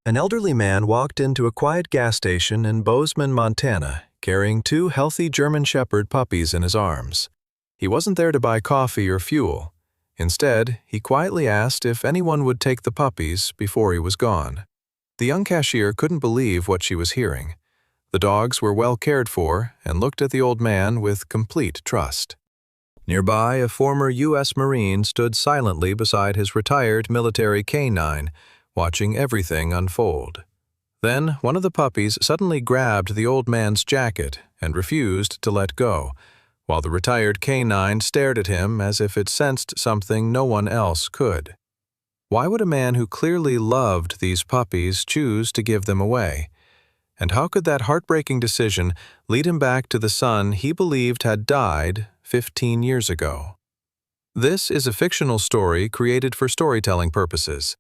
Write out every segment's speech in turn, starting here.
An elderly man walked into a quiet gas station in Bozeman, Montana, carrying two healthy German Shepherd puppies in his arms. He wasn't there to buy coffee or fuel. Instead, he quietly asked if anyone would take the puppies before he was gone. The young cashier couldn't believe what she was hearing. The dogs were well cared for and looked at the old man with complete trust. Nearby, a former U.S. Marine stood silently beside his retired military canine, watching everything unfold. Then, one of the puppies suddenly grabbed the old man's jacket and refused to let go, while the retired canine stared at him as if it sensed something no one else could. Why would a man who clearly loved these puppies choose to give them away? And how could that heartbreaking decision lead him back to the son he believed had died 15 years ago? This is a fictional story created for storytelling purposes.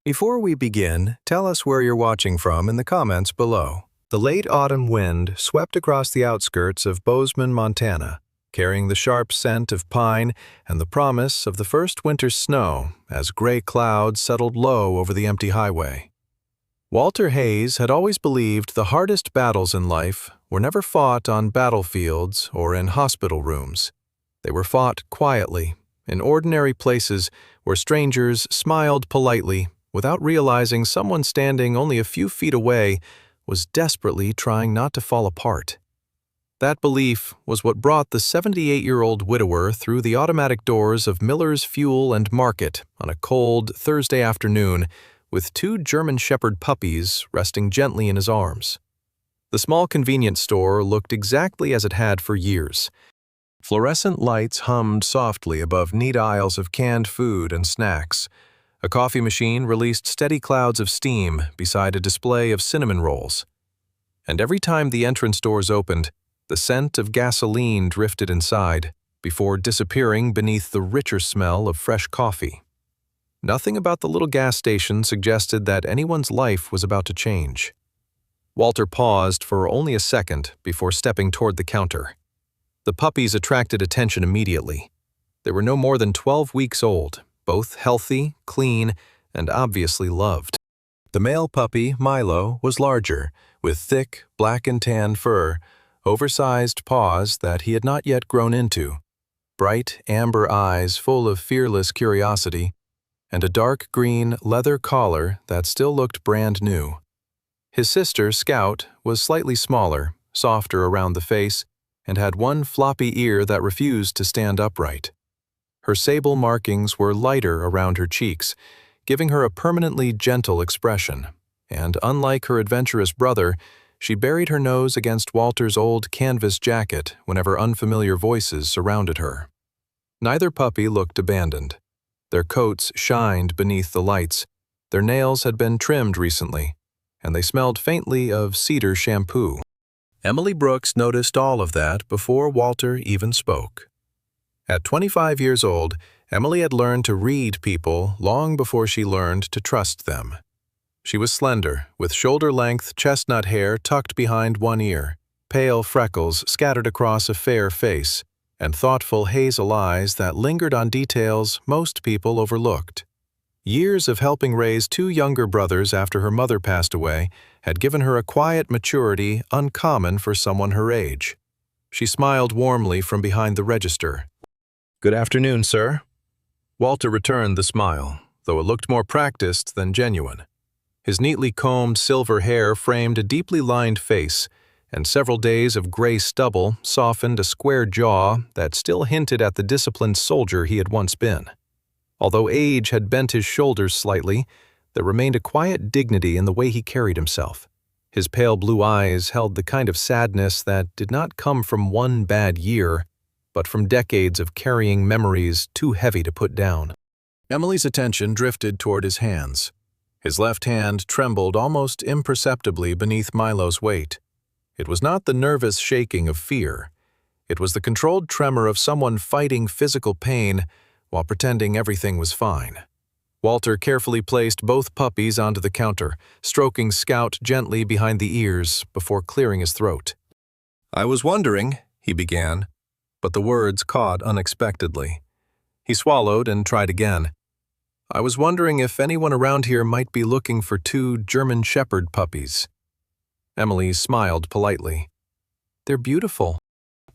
Before we begin, tell us where you're watching from in the comments below. The late autumn wind swept across the outskirts of Bozeman, Montana, carrying the sharp scent of pine and the promise of the first winter's snow as gray clouds settled low over the empty highway. Walter Hayes had always believed the hardest battles in life were never fought on battlefields or in hospital rooms. They were fought quietly, in ordinary places where strangers smiled politely without realizing someone standing only a few feet away was desperately trying not to fall apart. That belief was what brought the 78-year-old widower through the automatic doors of Miller's Fuel and Market on a cold Thursday afternoon with two German Shepherd puppies resting gently in his arms. The small convenience store looked exactly as it had for years. Fluorescent lights hummed softly above neat aisles of canned food and snacks. A coffee machine released steady clouds of steam beside a display of cinnamon rolls. And every time the entrance doors opened, the scent of gasoline drifted inside, before disappearing beneath the richer smell of fresh coffee. Nothing about the little gas station suggested that anyone's life was about to change. Walter paused for only a second before stepping toward the counter. The puppies attracted attention immediately. They were no more than 12 weeks old, both healthy, clean, and obviously loved. The male puppy, Milo, was larger, with thick, black and tan fur, oversized paws that he had not yet grown into, bright amber eyes full of fearless curiosity, and a dark green leather collar that still looked brand new. His sister, Scout, was slightly smaller, softer around the face, and had one floppy ear that refused to stand upright. Her sable markings were lighter around her cheeks, giving her a permanently gentle expression, and unlike her adventurous brother, she buried her nose against Walter's old canvas jacket whenever unfamiliar voices surrounded her. Neither puppy looked abandoned. Their coats shined beneath the lights, their nails had been trimmed recently, and they smelled faintly of cedar shampoo. Emily Brooks noticed all of that before Walter even spoke. At 25 years old, Emily had learned to read people long before she learned to trust them. She was slender, with shoulder-length chestnut hair tucked behind one ear, pale freckles scattered across a fair face, and thoughtful hazel eyes that lingered on details most people overlooked. Years of helping raise two younger brothers after her mother passed away had given her a quiet maturity uncommon for someone her age. She smiled warmly from behind the register. "Good afternoon, sir." Walter returned the smile, though it looked more practiced than genuine. His neatly combed silver hair framed a deeply lined face, and several days of gray stubble softened a square jaw that still hinted at the disciplined soldier he had once been. Although age had bent his shoulders slightly, there remained a quiet dignity in the way he carried himself. His pale blue eyes held the kind of sadness that did not come from one bad year, but from decades of carrying memories too heavy to put down. Emily's attention drifted toward his hands. His left hand trembled almost imperceptibly beneath Milo's weight. It was not the nervous shaking of fear. It was the controlled tremor of someone fighting physical pain while pretending everything was fine. Walter carefully placed both puppies onto the counter, stroking Scout gently behind the ears before clearing his throat. "I was wondering," he began, but the words caught unexpectedly. He swallowed and tried again. I was wondering if anyone around here might be looking for 2 German Shepherd puppies. Emily smiled politely. They're beautiful.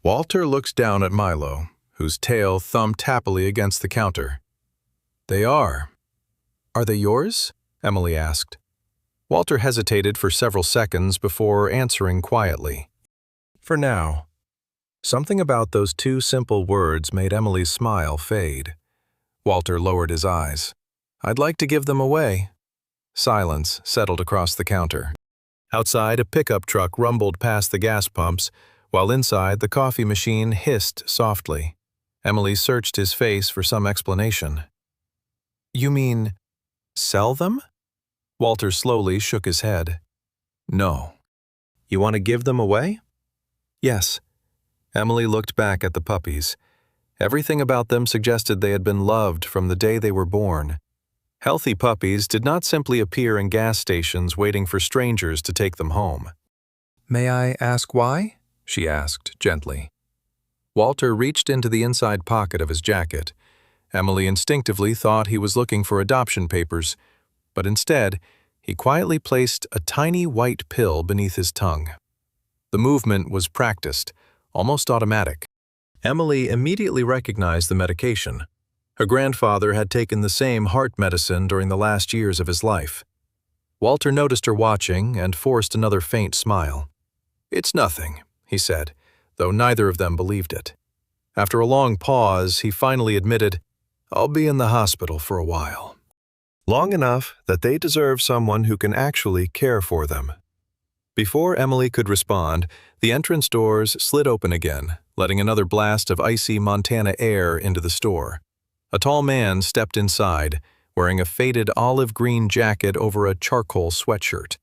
Walter looked down at Milo, whose tail thumped happily against the counter. They are. Are they yours? Emily asked. Walter hesitated for several seconds before answering quietly. For now. Something about those 2 simple words made Emily's smile fade. Walter lowered his eyes. I'd like to give them away. Silence settled across the counter. Outside, a pickup truck rumbled past the gas pumps, while inside, the coffee machine hissed softly. Emily searched his face for some explanation. You mean, sell them? Walter slowly shook his head. No. You want to give them away? Yes. Emily looked back at the puppies. Everything about them suggested they had been loved from the day they were born. Healthy puppies did not simply appear in gas stations waiting for strangers to take them home. May I ask why? She asked gently. Walter reached into the inside pocket of his jacket. Emily instinctively thought he was looking for adoption papers, but instead, he quietly placed a tiny white pill beneath his tongue. The movement was practiced, almost automatic. Emily immediately recognized the medication. Her grandfather had taken the same heart medicine during the last years of his life. Walter noticed her watching and forced another faint smile. It's nothing, he said, though neither of them believed it. After a long pause, he finally admitted, I'll be in the hospital for a while. Long enough that they deserve someone who can actually care for them. Before Emily could respond, the entrance doors slid open again, letting another blast of icy Montana air into the store. A tall man stepped inside, wearing a faded olive-green jacket over a charcoal sweatshirt.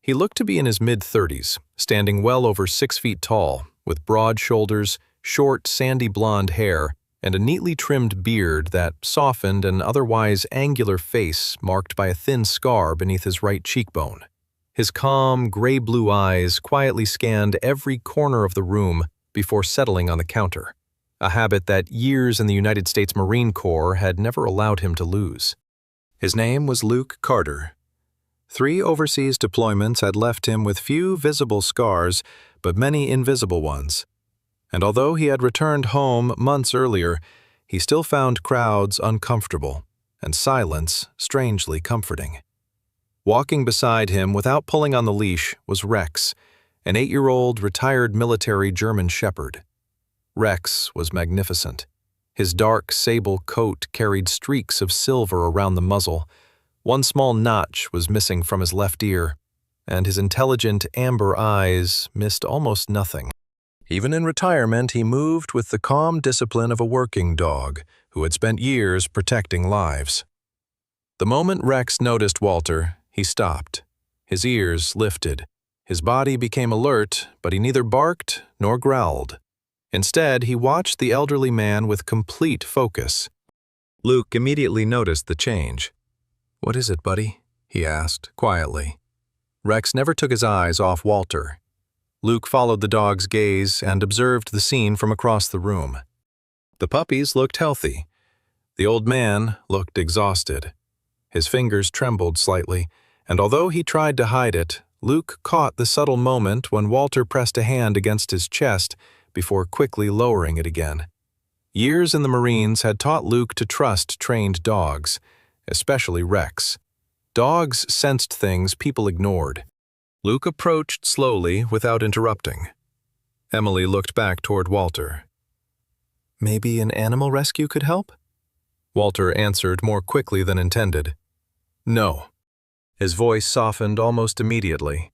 He looked to be in his mid-30s, standing well over 6 feet tall, with broad shoulders, short, sandy blonde hair, and a neatly trimmed beard that softened an otherwise angular face marked by a thin scar beneath his right cheekbone. His calm, gray-blue eyes quietly scanned every corner of the room before settling on the counter, a habit that years in the United States Marine Corps had never allowed him to lose. His name was Luke Carter. 3 overseas deployments had left him with few visible scars, but many invisible ones. And although he had returned home months earlier, he still found crowds uncomfortable and silence strangely comforting. Walking beside him without pulling on the leash was Rex, an 8-year-old retired military German Shepherd. Rex was magnificent. His dark sable coat carried streaks of silver around the muzzle. One small notch was missing from his left ear, and his intelligent amber eyes missed almost nothing. Even in retirement, he moved with the calm discipline of a working dog who had spent years protecting lives. The moment Rex noticed Walter, he stopped. His ears lifted. His body became alert, but he neither barked nor growled. Instead, he watched the elderly man with complete focus. Luke immediately noticed the change. "What is it, buddy?" he asked, quietly. Rex never took his eyes off Walter. Luke followed the dog's gaze and observed the scene from across the room. The puppies looked healthy. The old man looked exhausted. His fingers trembled slightly, and although he tried to hide it, Luke caught the subtle moment when Walter pressed a hand against his chest before quickly lowering it again. Years in the Marines had taught Luke to trust trained dogs, especially Rex. Dogs sensed things people ignored. Luke approached slowly without interrupting. Emily looked back toward Walter. "Maybe an animal rescue could help?" Walter answered more quickly than intended. "No." His voice softened almost immediately.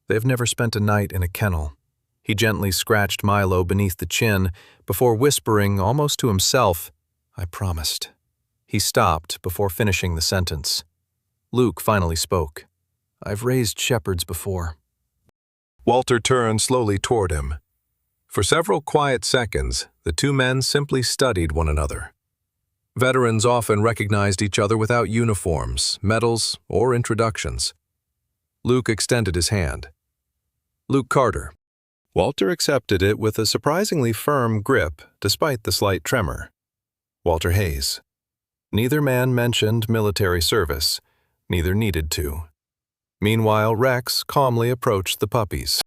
"They've never spent a night in a kennel." He gently scratched Milo beneath the chin before whispering almost to himself, "I promised." He stopped before finishing the sentence. Luke finally spoke. "I've raised shepherds before." Walter turned slowly toward him. For several quiet seconds, the two men simply studied one another. Veterans often recognized each other without uniforms, medals, or introductions. Luke extended his hand. "Luke Carter." Walter accepted it with a surprisingly firm grip despite the slight tremor. "Walter Hayes." Neither man mentioned military service. Neither needed to. Meanwhile, Rex calmly approached the puppies.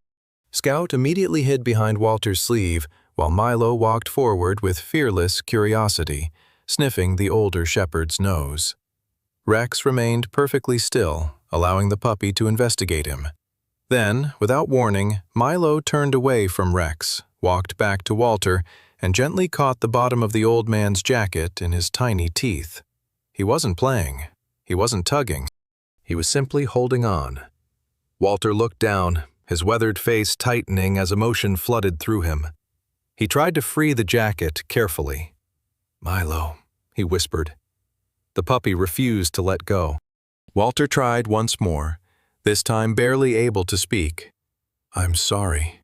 Scout immediately hid behind Walter's sleeve, while Milo walked forward with fearless curiosity, sniffing the older shepherd's nose. Rex remained perfectly still, allowing the puppy to investigate him. Then, without warning, Milo turned away from Rex, walked back to Walter, and gently caught the bottom of the old man's jacket in his tiny teeth. He wasn't playing. He wasn't tugging. He was simply holding on. Walter looked down, his weathered face tightening as emotion flooded through him. He tried to free the jacket carefully. "Milo," he whispered. The puppy refused to let go. Walter tried once more, this time barely able to speak. "I'm sorry."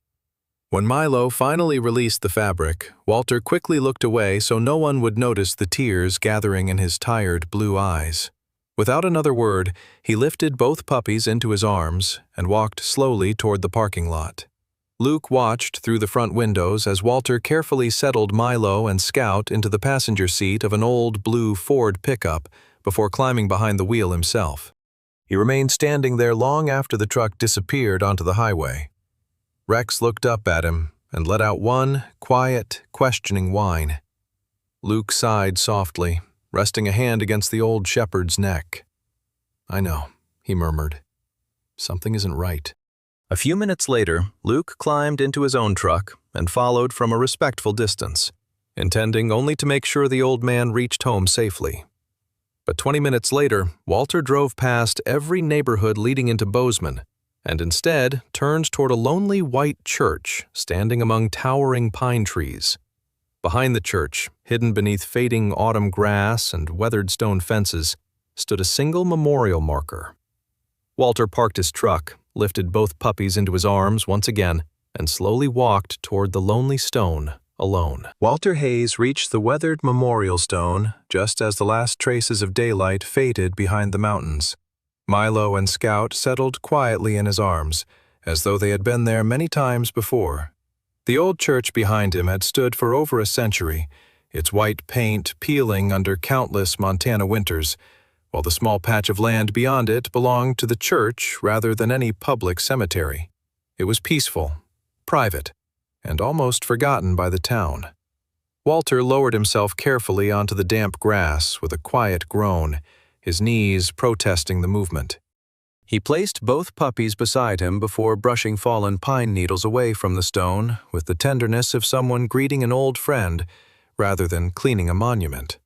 When Milo finally released the fabric, Walter quickly looked away so no one would notice the tears gathering in his tired blue eyes. Without another word, he lifted both puppies into his arms and walked slowly toward the parking lot. Luke watched through the front windows as Walter carefully settled Milo and Scout into the passenger seat of an old blue Ford pickup before climbing behind the wheel himself. He remained standing there long after the truck disappeared onto the highway. Rex looked up at him and let out one quiet, questioning whine. Luke sighed softly, resting a hand against the old shepherd's neck. "I know," he murmured. "Something isn't right." A few minutes later, Luke climbed into his own truck and followed from a respectful distance, intending only to make sure the old man reached home safely. But 20 minutes later, Walter drove past every neighborhood leading into Bozeman, and instead turned toward a lonely white church standing among towering pine trees. Behind the church, hidden beneath fading autumn grass and weathered stone fences, stood a single memorial marker. Walter parked his truck, lifted both puppies into his arms once again, and slowly walked toward the lonely stone, alone. Walter Hayes reached the weathered memorial stone just as the last traces of daylight faded behind the mountains. Milo and Scout settled quietly in his arms, as though they had been there many times before. The old church behind him had stood for over a century, its white paint peeling under countless Montana winters, while the small patch of land beyond it belonged to the church rather than any public cemetery. It was peaceful, private, and almost forgotten by the town. Walter lowered himself carefully onto the damp grass with a quiet groan, his knees protesting the movement. He placed both puppies beside him before brushing fallen pine needles away from the stone with the tenderness of someone greeting an old friend rather than cleaning a monument.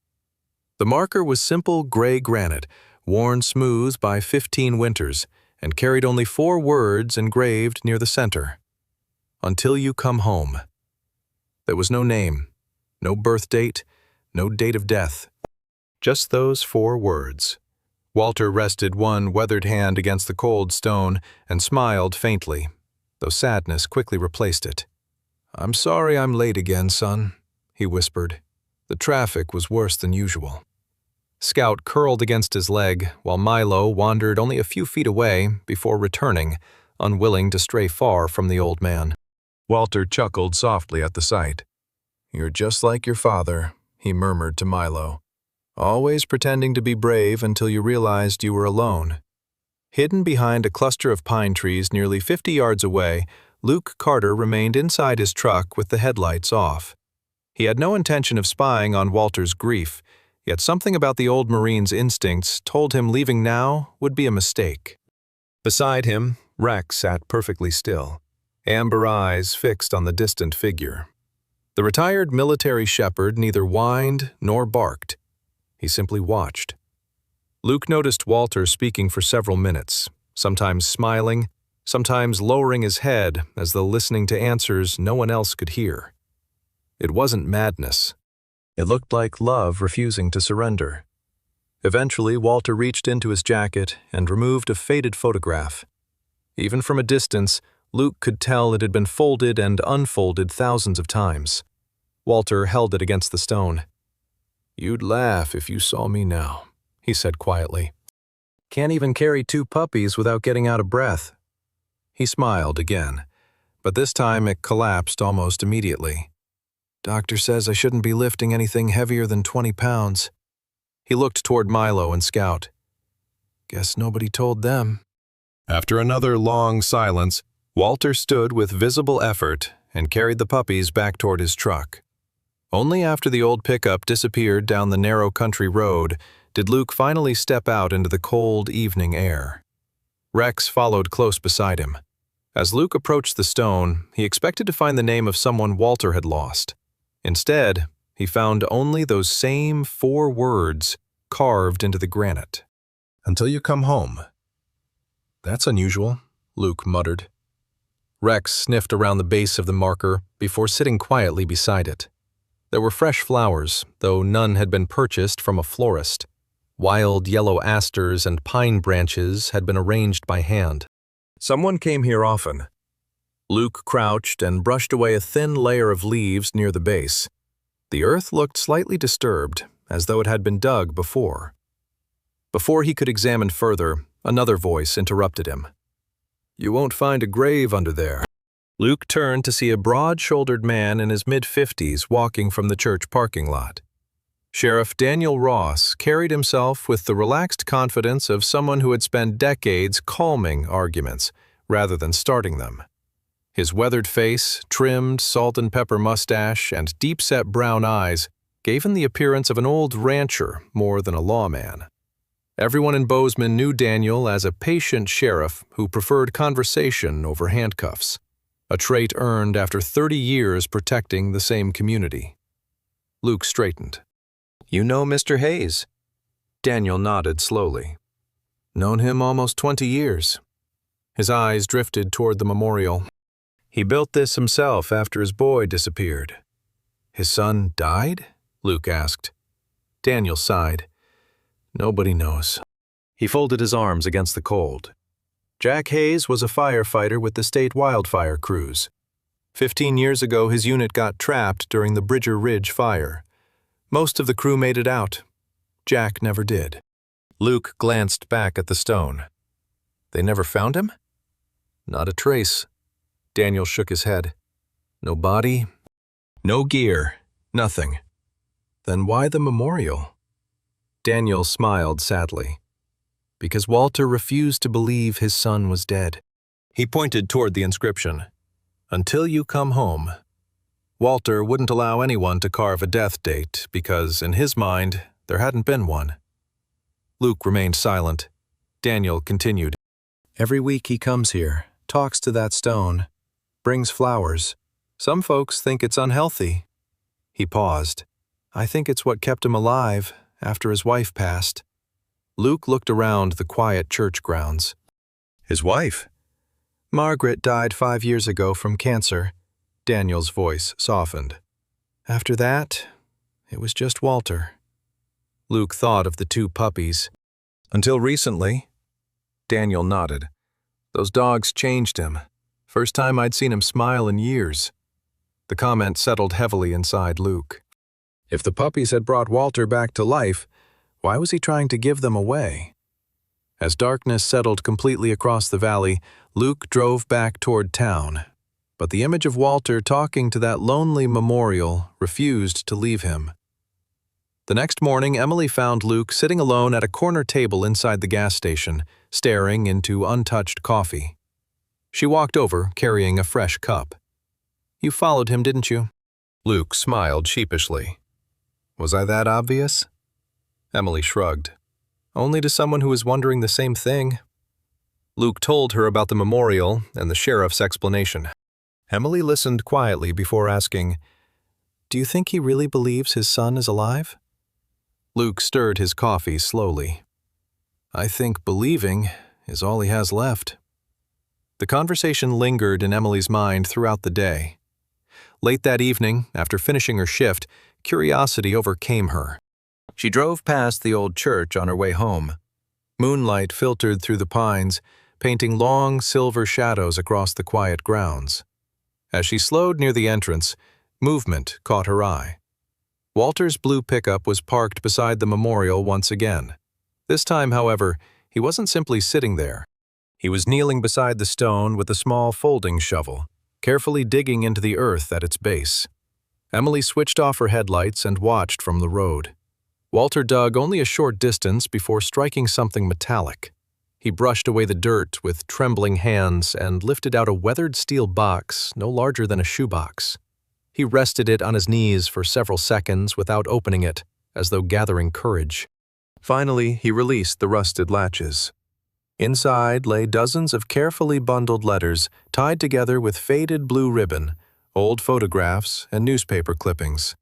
The marker was simple gray granite, worn smooth by 15 winters, and carried only 4 words engraved near the center. "Until you come home." There was no name, no birth date, no date of death. Just those 4 words. Walter rested one weathered hand against the cold stone and smiled faintly, though sadness quickly replaced it. "I'm sorry I'm late again, son," he whispered. "The traffic was worse than usual." Scout curled against his leg, while Milo wandered only a few feet away before returning, unwilling to stray far from the old man. Walter chuckled softly at the sight. "You're just like your father," he murmured to Milo. "Always pretending to be brave until you realized you were alone." Hidden behind a cluster of pine trees nearly 50 yards away, Luke Carter remained inside his truck with the headlights off. He had no intention of spying on Walter's grief, yet something about the old Marine's instincts told him leaving now would be a mistake. Beside him, Rex sat perfectly still, amber eyes fixed on the distant figure. The retired military shepherd neither whined nor barked. He simply watched. Luke noticed Walter speaking for several minutes, sometimes smiling, sometimes lowering his head as though listening to answers no one else could hear. It wasn't madness. It looked like love refusing to surrender. Eventually, Walter reached into his jacket and removed a faded photograph. Even from a distance, Luke could tell it had been folded and unfolded thousands of times. Walter held it against the stone. "You'd laugh if you saw me now," he said quietly. "Can't even carry 2 puppies without getting out of breath." He smiled again, but this time it collapsed almost immediately. "Doctor says I shouldn't be lifting anything heavier than 20 pounds. He looked toward Milo and Scout. Guess nobody told them. After another long silence, Walter stood with visible effort and carried the puppies back toward his truck. Only after the old pickup disappeared down the narrow country road did Luke finally step out into the cold evening air. Rex followed close beside him. As Luke approached the stone, he expected to find the name of someone Walter had lost. Instead, he found only those same 4 words carved into the granite. Until you come home. That's unusual, Luke muttered. Rex sniffed around the base of the marker before sitting quietly beside it. There were fresh flowers, though none had been purchased from a florist. Wild yellow asters and pine branches had been arranged by hand. Someone came here often. Luke crouched and brushed away a thin layer of leaves near the base. The earth looked slightly disturbed, as though it had been dug before. Before he could examine further, another voice interrupted him. You won't find a grave under there. Luke turned to see a broad-shouldered man in his mid-50s walking from the church parking lot. Sheriff Daniel Ross carried himself with the relaxed confidence of someone who had spent decades calming arguments rather than starting them. His weathered face, trimmed salt and pepper mustache, and deep-set brown eyes gave him the appearance of an old rancher more than a lawman. Everyone in Bozeman knew Daniel as a patient sheriff who preferred conversation over handcuffs, a trait earned after 30 years protecting the same community. Luke straightened. You know Mr. Hayes? Daniel nodded slowly. Known him almost 20 years. His eyes drifted toward the memorial. He built this himself after his boy disappeared. His son died? Luke asked. Daniel sighed. Nobody knows. He folded his arms against the cold. Jack Hayes was a firefighter with the state wildfire crews. 15 years ago, his unit got trapped during the Bridger Ridge fire. Most of the crew made it out. Jack never did. Luke glanced back at the stone. They never found him? Not a trace. Daniel shook his head. No body, no gear, nothing. Then why the memorial? Daniel smiled sadly. Because Walter refused to believe his son was dead. He pointed toward the inscription. Until you come home. Walter wouldn't allow anyone to carve a death date because, in his mind, there hadn't been one. Luke remained silent. Daniel continued. Every week he comes here, talks to that stone, brings flowers. Some folks think it's unhealthy. He paused. I think it's what kept him alive after his wife passed. Luke looked around the quiet church grounds. His wife? Margaret died 5 years ago from cancer. Daniel's voice softened. After that, it was just Walter. Luke thought of the 2 puppies. Until recently. Daniel nodded. Those dogs changed him. First time I'd seen him smile in years. The comment settled heavily inside Luke. If the puppies had brought Walter back to life, why was he trying to give them away? As darkness settled completely across the valley, Luke drove back toward town. But the image of Walter talking to that lonely memorial refused to leave him. The next morning, Emily found Luke sitting alone at a corner table inside the gas station, staring into untouched coffee. She walked over, carrying a fresh cup. You followed him, didn't you? Luke smiled sheepishly. Was I that obvious? Emily shrugged. Only to someone who was wondering the same thing. Luke told her about the memorial and the sheriff's explanation. Emily listened quietly before asking, Do you think he really believes his son is alive? Luke stirred his coffee slowly. I think believing is all he has left. The conversation lingered in Emily's mind throughout the day. Late that evening, after finishing her shift, curiosity overcame her. She drove past the old church on her way home. Moonlight filtered through the pines, painting long silver shadows across the quiet grounds. As she slowed near the entrance, movement caught her eye. Walter's blue pickup was parked beside the memorial once again. This time, however, he wasn't simply sitting there. He was kneeling beside the stone with a small folding shovel, carefully digging into the earth at its base. Emily switched off her headlights and watched from the road. Walter dug only a short distance before striking something metallic. He brushed away the dirt with trembling hands and lifted out a weathered steel box no larger than a shoebox. He rested it on his knees for several seconds without opening it, as though gathering courage. Finally, he released the rusted latches. Inside lay dozens of carefully bundled letters tied together with faded blue ribbon, old photographs, and newspaper clippings.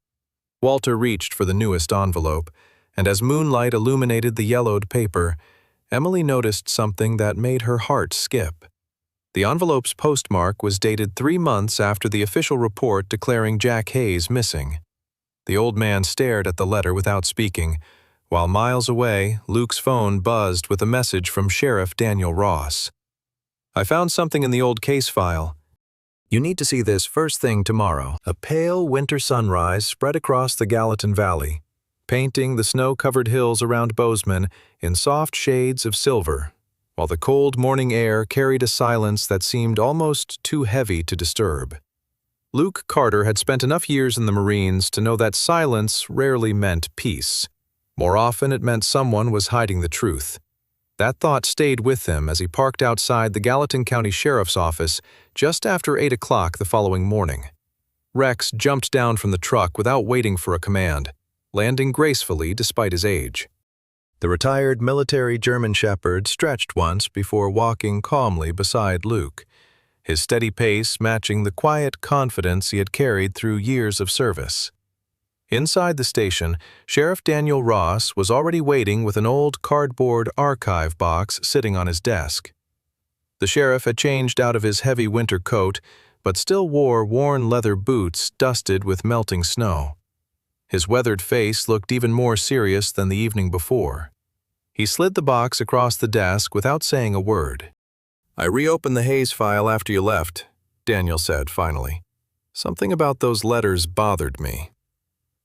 Walter reached for the newest envelope, and as moonlight illuminated the yellowed paper, Emily noticed something that made her heart skip. The envelope's postmark was dated 3 months after the official report declaring Jack Hayes missing. The old man stared at the letter without speaking, while miles away, Luke's phone buzzed with a message from Sheriff Daniel Ross. "I found something in the old case file. You need to see this first thing tomorrow." A pale winter sunrise spread across the Gallatin Valley, painting the snow-covered hills around Bozeman in soft shades of silver, while the cold morning air carried a silence that seemed almost too heavy to disturb. Luke Carter had spent enough years in the Marines to know that silence rarely meant peace. More often, it meant someone was hiding the truth. That thought stayed with him as he parked outside the Gallatin County Sheriff's Office just after 8 o'clock the following morning. Rex jumped down from the truck without waiting for a command, landing gracefully despite his age. The retired military German Shepherd stretched once before walking calmly beside Luke, his steady pace matching the quiet confidence he had carried through years of service. Inside the station, Sheriff Daniel Ross was already waiting with an old cardboard archive box sitting on his desk. The sheriff had changed out of his heavy winter coat, but still wore worn leather boots dusted with melting snow. His weathered face looked even more serious than the evening before. He slid the box across the desk without saying a word. "I reopened the Hayes file after you left," Daniel said finally. "Something about those letters bothered me."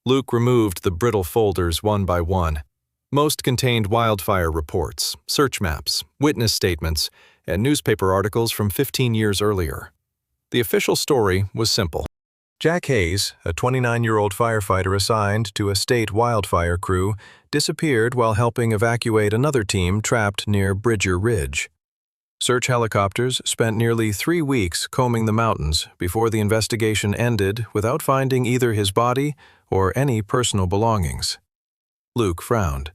Luke removed the brittle folders one by one. Most contained wildfire reports, search maps, witness statements, and newspaper articles from 15 years earlier. The official story was simple. Jack Hayes, a 29-year-old firefighter assigned to a state wildfire crew, disappeared while helping evacuate another team trapped near Bridger Ridge. Search helicopters spent nearly 3 weeks combing the mountains before the investigation ended without finding either his body or any personal belongings. Luke frowned.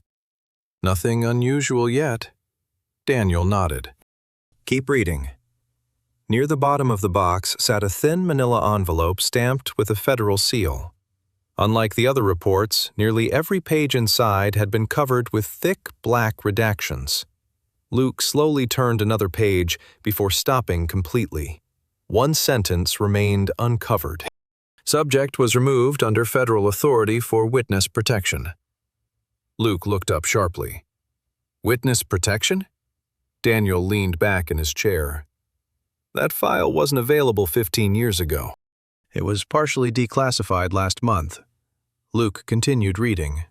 "Nothing unusual yet." Daniel nodded. "Keep reading." Near the bottom of the box sat a thin manila envelope stamped with a federal seal. Unlike the other reports, nearly every page inside had been covered with thick black redactions. Luke slowly turned another page before stopping completely. One sentence remained uncovered. Subject was removed under federal authority for witness protection. Luke looked up sharply. Witness protection? Daniel leaned back in his chair. That file wasn't available 15 years ago. It was partially declassified last month. Luke continued reading.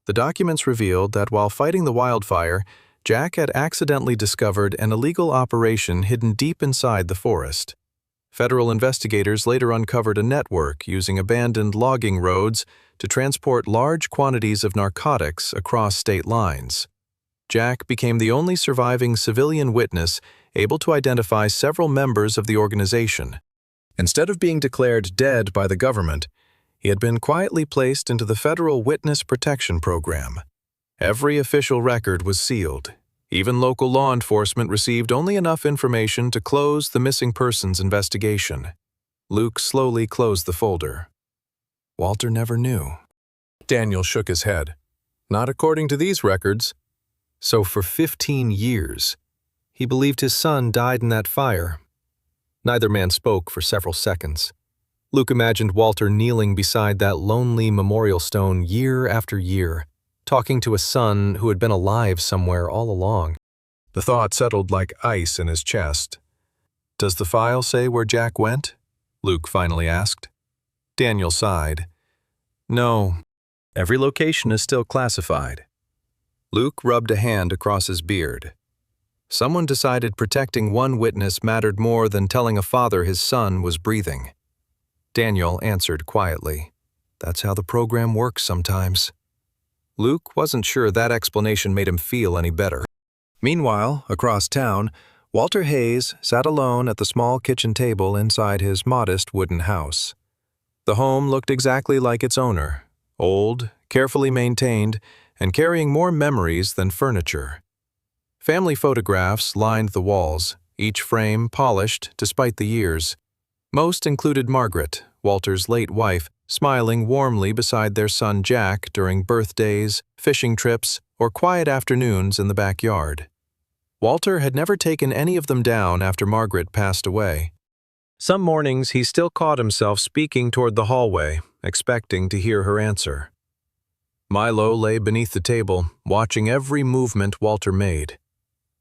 The documents revealed that while fighting the wildfire, Jack had accidentally discovered an illegal operation hidden deep inside the forest. Federal investigators later uncovered a network using abandoned logging roads to transport large quantities of narcotics across state lines. Jack became the only surviving civilian witness able to identify several members of the organization. Instead of being declared dead by the government, he had been quietly placed into the federal witness protection program. Every official record was sealed. Even local law enforcement received only enough information to close the missing persons investigation. Luke slowly closed the folder. Walter never knew. Daniel shook his head. Not according to these records. So for 15 years, he believed his son died in that fire. Neither man spoke for several seconds. Luke imagined Walter kneeling beside that lonely memorial stone year after year, talking to a son who had been alive somewhere all along. The thought settled like ice in his chest. "Does the file say where Jack went?" Luke finally asked. Daniel sighed. "No, every location is still classified." Luke rubbed a hand across his beard. Someone decided protecting one witness mattered more than telling a father his son was breathing. Daniel answered quietly, "That's how the program works sometimes." Luke wasn't sure that explanation made him feel any better. Meanwhile, across town, Walter Hayes sat alone at the small kitchen table inside his modest wooden house. The home looked exactly like its owner, old, carefully maintained, and carrying more memories than furniture. Family photographs lined the walls, each frame polished despite the years. Most included Margaret, Walter's late wife, smiling warmly beside their son Jack during birthdays, fishing trips, or quiet afternoons in the backyard. Walter had never taken any of them down after Margaret passed away. Some mornings he still caught himself speaking toward the hallway, expecting to hear her answer. Milo lay beneath the table, watching every movement Walter made.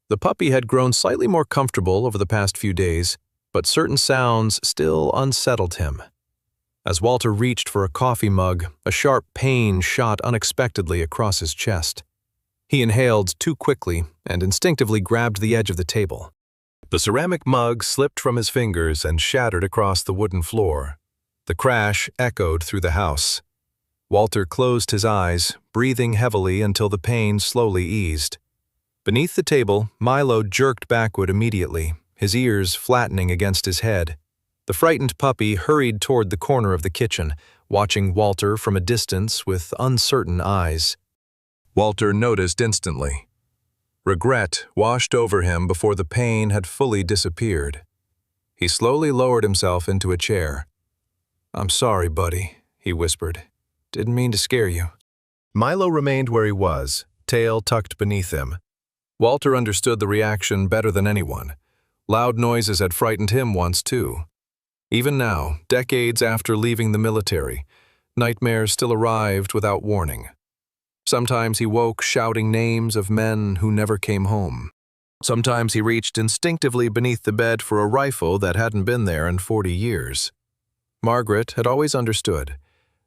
The puppy had grown slightly more comfortable over the past few days, but certain sounds still unsettled him. As Walter reached for a coffee mug, a sharp pain shot unexpectedly across his chest. He inhaled too quickly and instinctively grabbed the edge of the table. The ceramic mug slipped from his fingers and shattered across the wooden floor. The crash echoed through the house. Walter closed his eyes, breathing heavily until the pain slowly eased. Beneath the table, Milo jerked backward immediately, his ears flattening against his head. The frightened puppy hurried toward the corner of the kitchen, watching Walter from a distance with uncertain eyes. Walter noticed instantly. Regret washed over him before the pain had fully disappeared. He slowly lowered himself into a chair. "I'm sorry, buddy," he whispered. "Didn't mean to scare you." Milo remained where he was, tail tucked beneath him. Walter understood the reaction better than anyone. Loud noises had frightened him once, too. Even now, decades after leaving the military, nightmares still arrived without warning. Sometimes he woke shouting names of men who never came home. Sometimes he reached instinctively beneath the bed for a rifle that hadn't been there in 40 years. Margaret had always understood.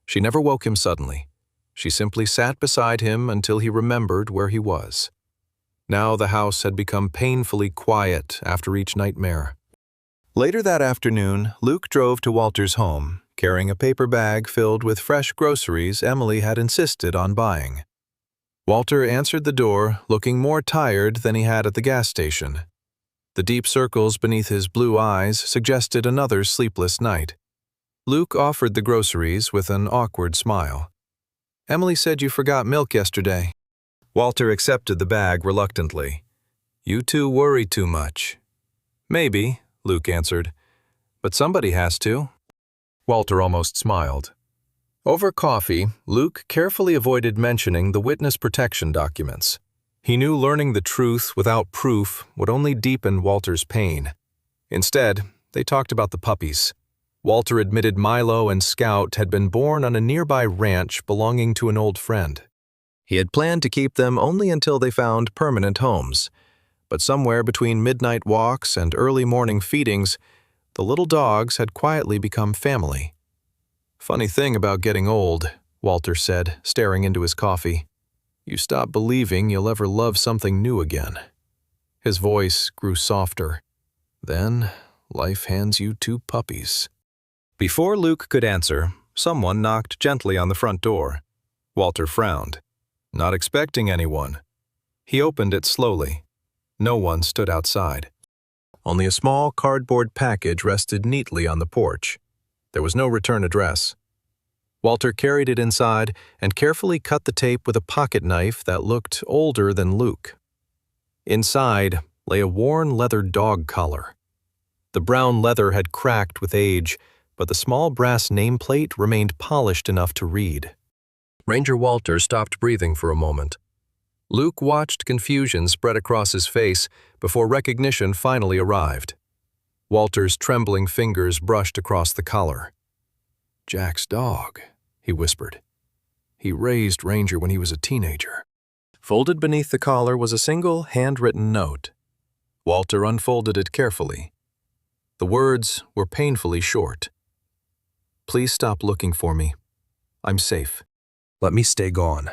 She never woke him suddenly. She simply sat beside him until he remembered where he was. Now the house had become painfully quiet after each nightmare. Later that afternoon, Luke drove to Walter's home, carrying a paper bag filled with fresh groceries Emily had insisted on buying. Walter answered the door, looking more tired than he had at the gas station. The deep circles beneath his blue eyes suggested another sleepless night. Luke offered the groceries with an awkward smile. "Emily said you forgot milk yesterday." Walter accepted the bag reluctantly. "You two worry too much." "Maybe," Luke answered, "but somebody has to." Walter almost smiled. Over coffee, Luke carefully avoided mentioning the witness protection documents. He knew learning the truth without proof would only deepen Walter's pain. Instead, they talked about the puppies. Walter admitted Milo and Scout had been born on a nearby ranch belonging to an old friend. He had planned to keep them only until they found permanent homes. But somewhere between midnight walks and early morning feedings, the little dogs had quietly become family. "Funny thing about getting old," Walter said, staring into his coffee. "You stop believing you'll ever love something new again." His voice grew softer. "Then, life hands you two puppies." Before Luke could answer, someone knocked gently on the front door. Walter frowned. Not expecting anyone. He opened it slowly. No one stood outside. Only a small cardboard package rested neatly on the porch. There was no return address. Walter carried it inside and carefully cut the tape with a pocket knife that looked older than Luke. Inside lay a worn leather dog collar. The brown leather had cracked with age, but the small brass nameplate remained polished enough to read. Ranger Walter stopped breathing for a moment. Luke watched confusion spread across his face before recognition finally arrived. Walter's trembling fingers brushed across the collar. "Jack's dog," he whispered. "He raised Ranger when he was a teenager." Folded beneath the collar was a single handwritten note. Walter unfolded it carefully. The words were painfully short. "Please stop looking for me. I'm safe. Let me stay gone.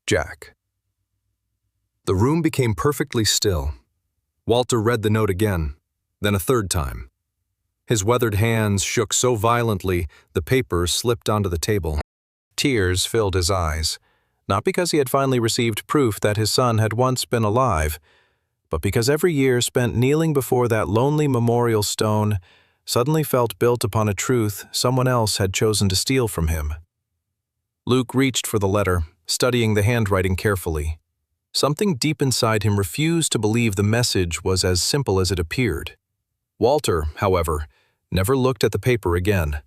Jack." The room became perfectly still. Walter read the note again, then a third time. His weathered hands shook so violently the paper slipped onto the table. Tears filled his eyes. not because he had finally received proof that his son had once been alive, but because every year spent kneeling before that lonely memorial stone suddenly felt built upon a truth someone else had chosen to steal from him. Luke reached for the letter, studying the handwriting carefully. Something deep inside him refused to believe the message was as simple as it appeared. Walter, however, never looked at the paper again.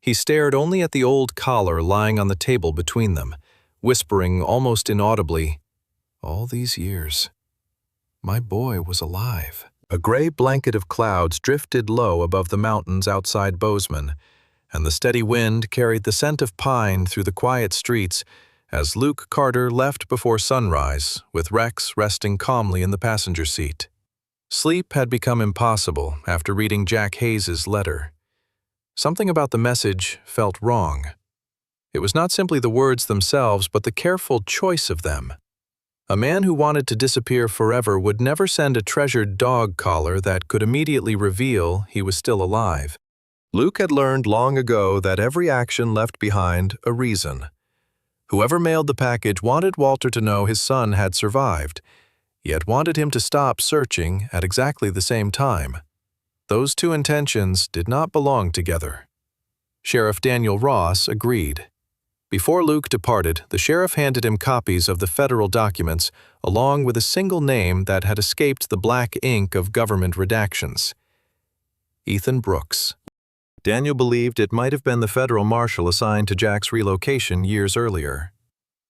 He stared only at the old collar lying on the table between them, whispering almost inaudibly, "All these years, my boy was alive." A gray blanket of clouds drifted low above the mountains outside Bozeman, and the steady wind carried the scent of pine through the quiet streets as Luke Carter left before sunrise, with Rex resting calmly in the passenger seat. Sleep had become impossible after reading Jack Hayes's letter. Something about the message felt wrong. It was not simply the words themselves, but the careful choice of them. A man who wanted to disappear forever would never send a treasured dog collar that could immediately reveal he was still alive. Luke had learned long ago that every action left behind a reason. Whoever mailed the package wanted Walter to know his son had survived, yet wanted him to stop searching at exactly the same time. Those two intentions did not belong together. Sheriff Daniel Ross agreed. Before Luke departed, the sheriff handed him copies of the federal documents, along with a single name that had escaped the black ink of government redactions: Ethan Brooks. Daniel believed it might have been the federal marshal assigned to Jack's relocation years earlier.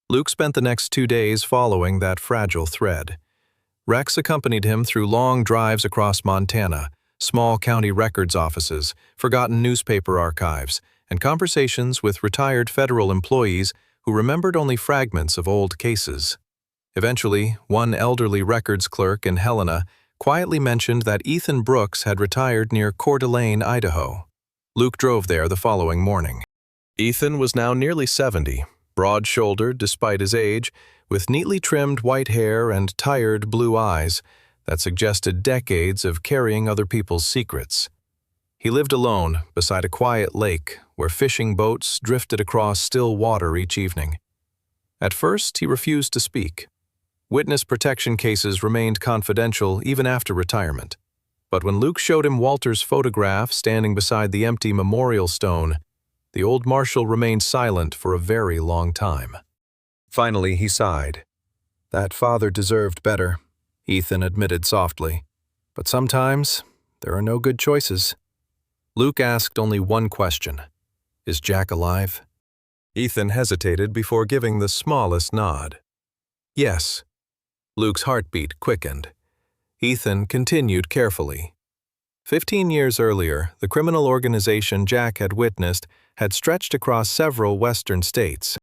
Luke spent the next 2 days following that fragile thread. Rex accompanied him through long drives across Montana, small county records offices, forgotten newspaper archives, and conversations with retired federal employees who remembered only fragments of old cases. Eventually, one elderly records clerk in Helena quietly mentioned that Ethan Brooks had retired near Coeur d'Alene, Idaho. Luke drove there the following morning. Ethan was now nearly 70, broad-shouldered despite his age, with neatly trimmed white hair and tired blue eyes that suggested decades of carrying other people's secrets. He lived alone beside a quiet lake where fishing boats drifted across still water each evening. At first, he refused to speak. Witness protection cases remained confidential even after retirement. But when Luke showed him Walter's photograph standing beside the empty memorial stone, the old marshal remained silent for a very long time. Finally, he sighed. "That father deserved better," Ethan admitted softly. "But sometimes there are no good choices." Luke asked only one question: "Is Jack alive?" Ethan hesitated before giving the smallest nod. "Yes." Luke's heartbeat quickened. Ethan continued carefully. 15 years earlier, the criminal organization Jack had witnessed had stretched across several western states.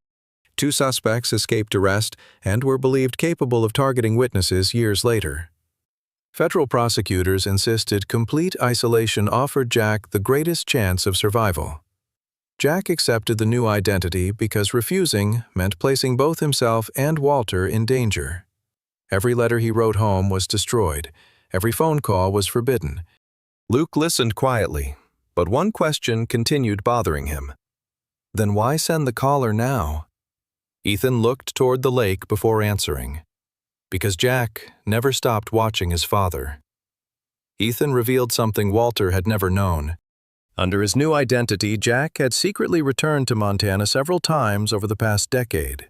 2 suspects escaped arrest and were believed capable of targeting witnesses years later. Federal prosecutors insisted complete isolation offered Jack the greatest chance of survival. Jack accepted the new identity because refusing meant placing both himself and Walter in danger. Every letter he wrote home was destroyed. Every phone call was forbidden. Luke listened quietly, but one question continued bothering him. Then why send the collar now? Ethan looked toward the lake before answering. Because Jack never stopped watching his father. Ethan revealed something Walter had never known. Under his new identity, Jack had secretly returned to Montana several times over the past decade.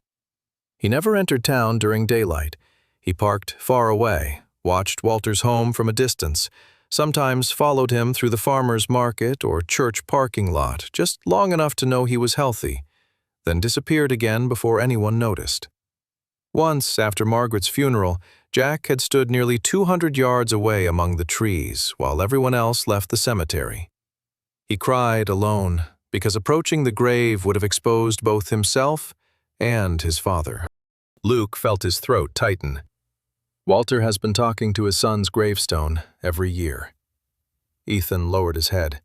He never entered town during daylight. He parked far away, watched Walter's home from a distance, sometimes followed him through the farmer's market or church parking lot, just long enough to know he was healthy, then disappeared again before anyone noticed. Once, after Margaret's funeral, Jack had stood nearly 200 yards away among the trees while everyone else left the cemetery. He cried alone because approaching the grave would have exposed both himself and his father. Luke felt his throat tighten. Walter has been talking to his son's gravestone every year. Ethan lowered his head,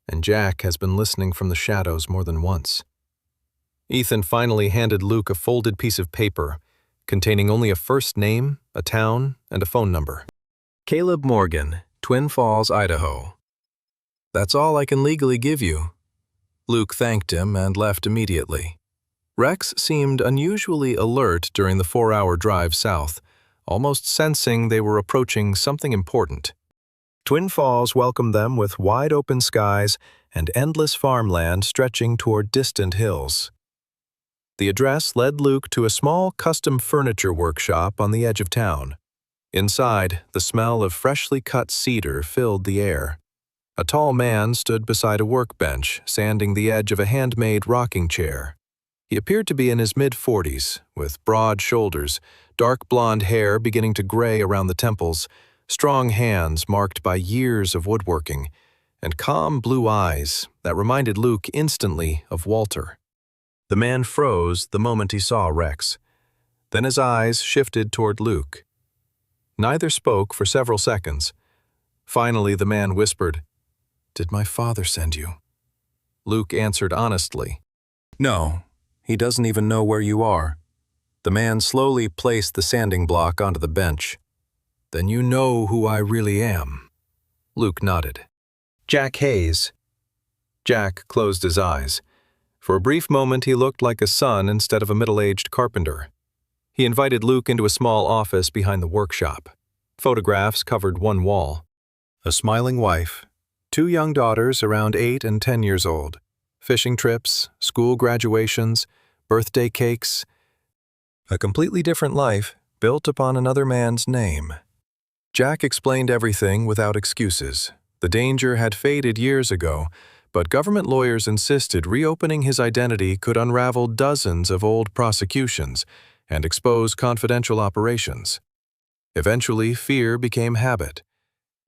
and Jack has been listening from the shadows more than once. Ethan finally handed Luke a folded piece of paper containing only a first name, a town, and a phone number. Caleb Morgan, Twin Falls, Idaho. "That's all I can legally give you." Luke thanked him and left immediately. Rex seemed unusually alert during the 4-hour drive south, almost sensing they were approaching something important. Twin Falls welcomed them with wide-open skies and endless farmland stretching toward distant hills. The address led Luke to a small custom furniture workshop on the edge of town. Inside, the smell of freshly cut cedar filled the air. A tall man stood beside a workbench, sanding the edge of a handmade rocking chair. He appeared to be in his mid-40s, with broad shoulders, dark blonde hair beginning to gray around the temples, strong hands marked by years of woodworking, and calm blue eyes that reminded Luke instantly of Walter. The man froze the moment he saw Rex. Then his eyes shifted toward Luke. Neither spoke for several seconds. Finally, the man whispered, "Did my father send you?" Luke answered honestly, "No, he doesn't even know where you are." The man slowly placed the sanding block onto the bench. "Then you know who I really am." Luke nodded. "Jack Hayes." Jack closed his eyes. For a brief moment he looked like a son instead of a middle-aged carpenter. He invited Luke into a small office behind the workshop. Photographs covered one wall. A smiling wife, 2 young daughters around 8 and 10 years old, fishing trips, school graduations, birthday cakes. A completely different life built upon another man's name. Jack explained everything without excuses. The danger had faded years ago, but government lawyers insisted reopening his identity could unravel dozens of old prosecutions and expose confidential operations. Eventually, fear became habit.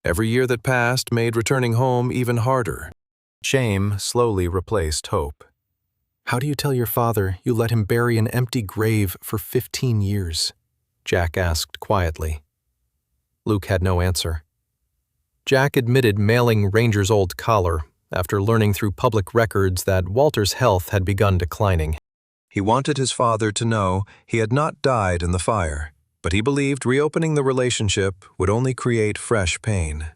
Every year that passed made returning home even harder. Shame slowly replaced hope. "How do you tell your father you let him bury an empty grave for 15 years? Jack asked quietly. Luke had no answer. Jack admitted mailing Ranger's old collar after learning through public records that Walter's health had begun declining. He wanted his father to know he had not died in the fire, but he believed reopening the relationship would only create fresh pain.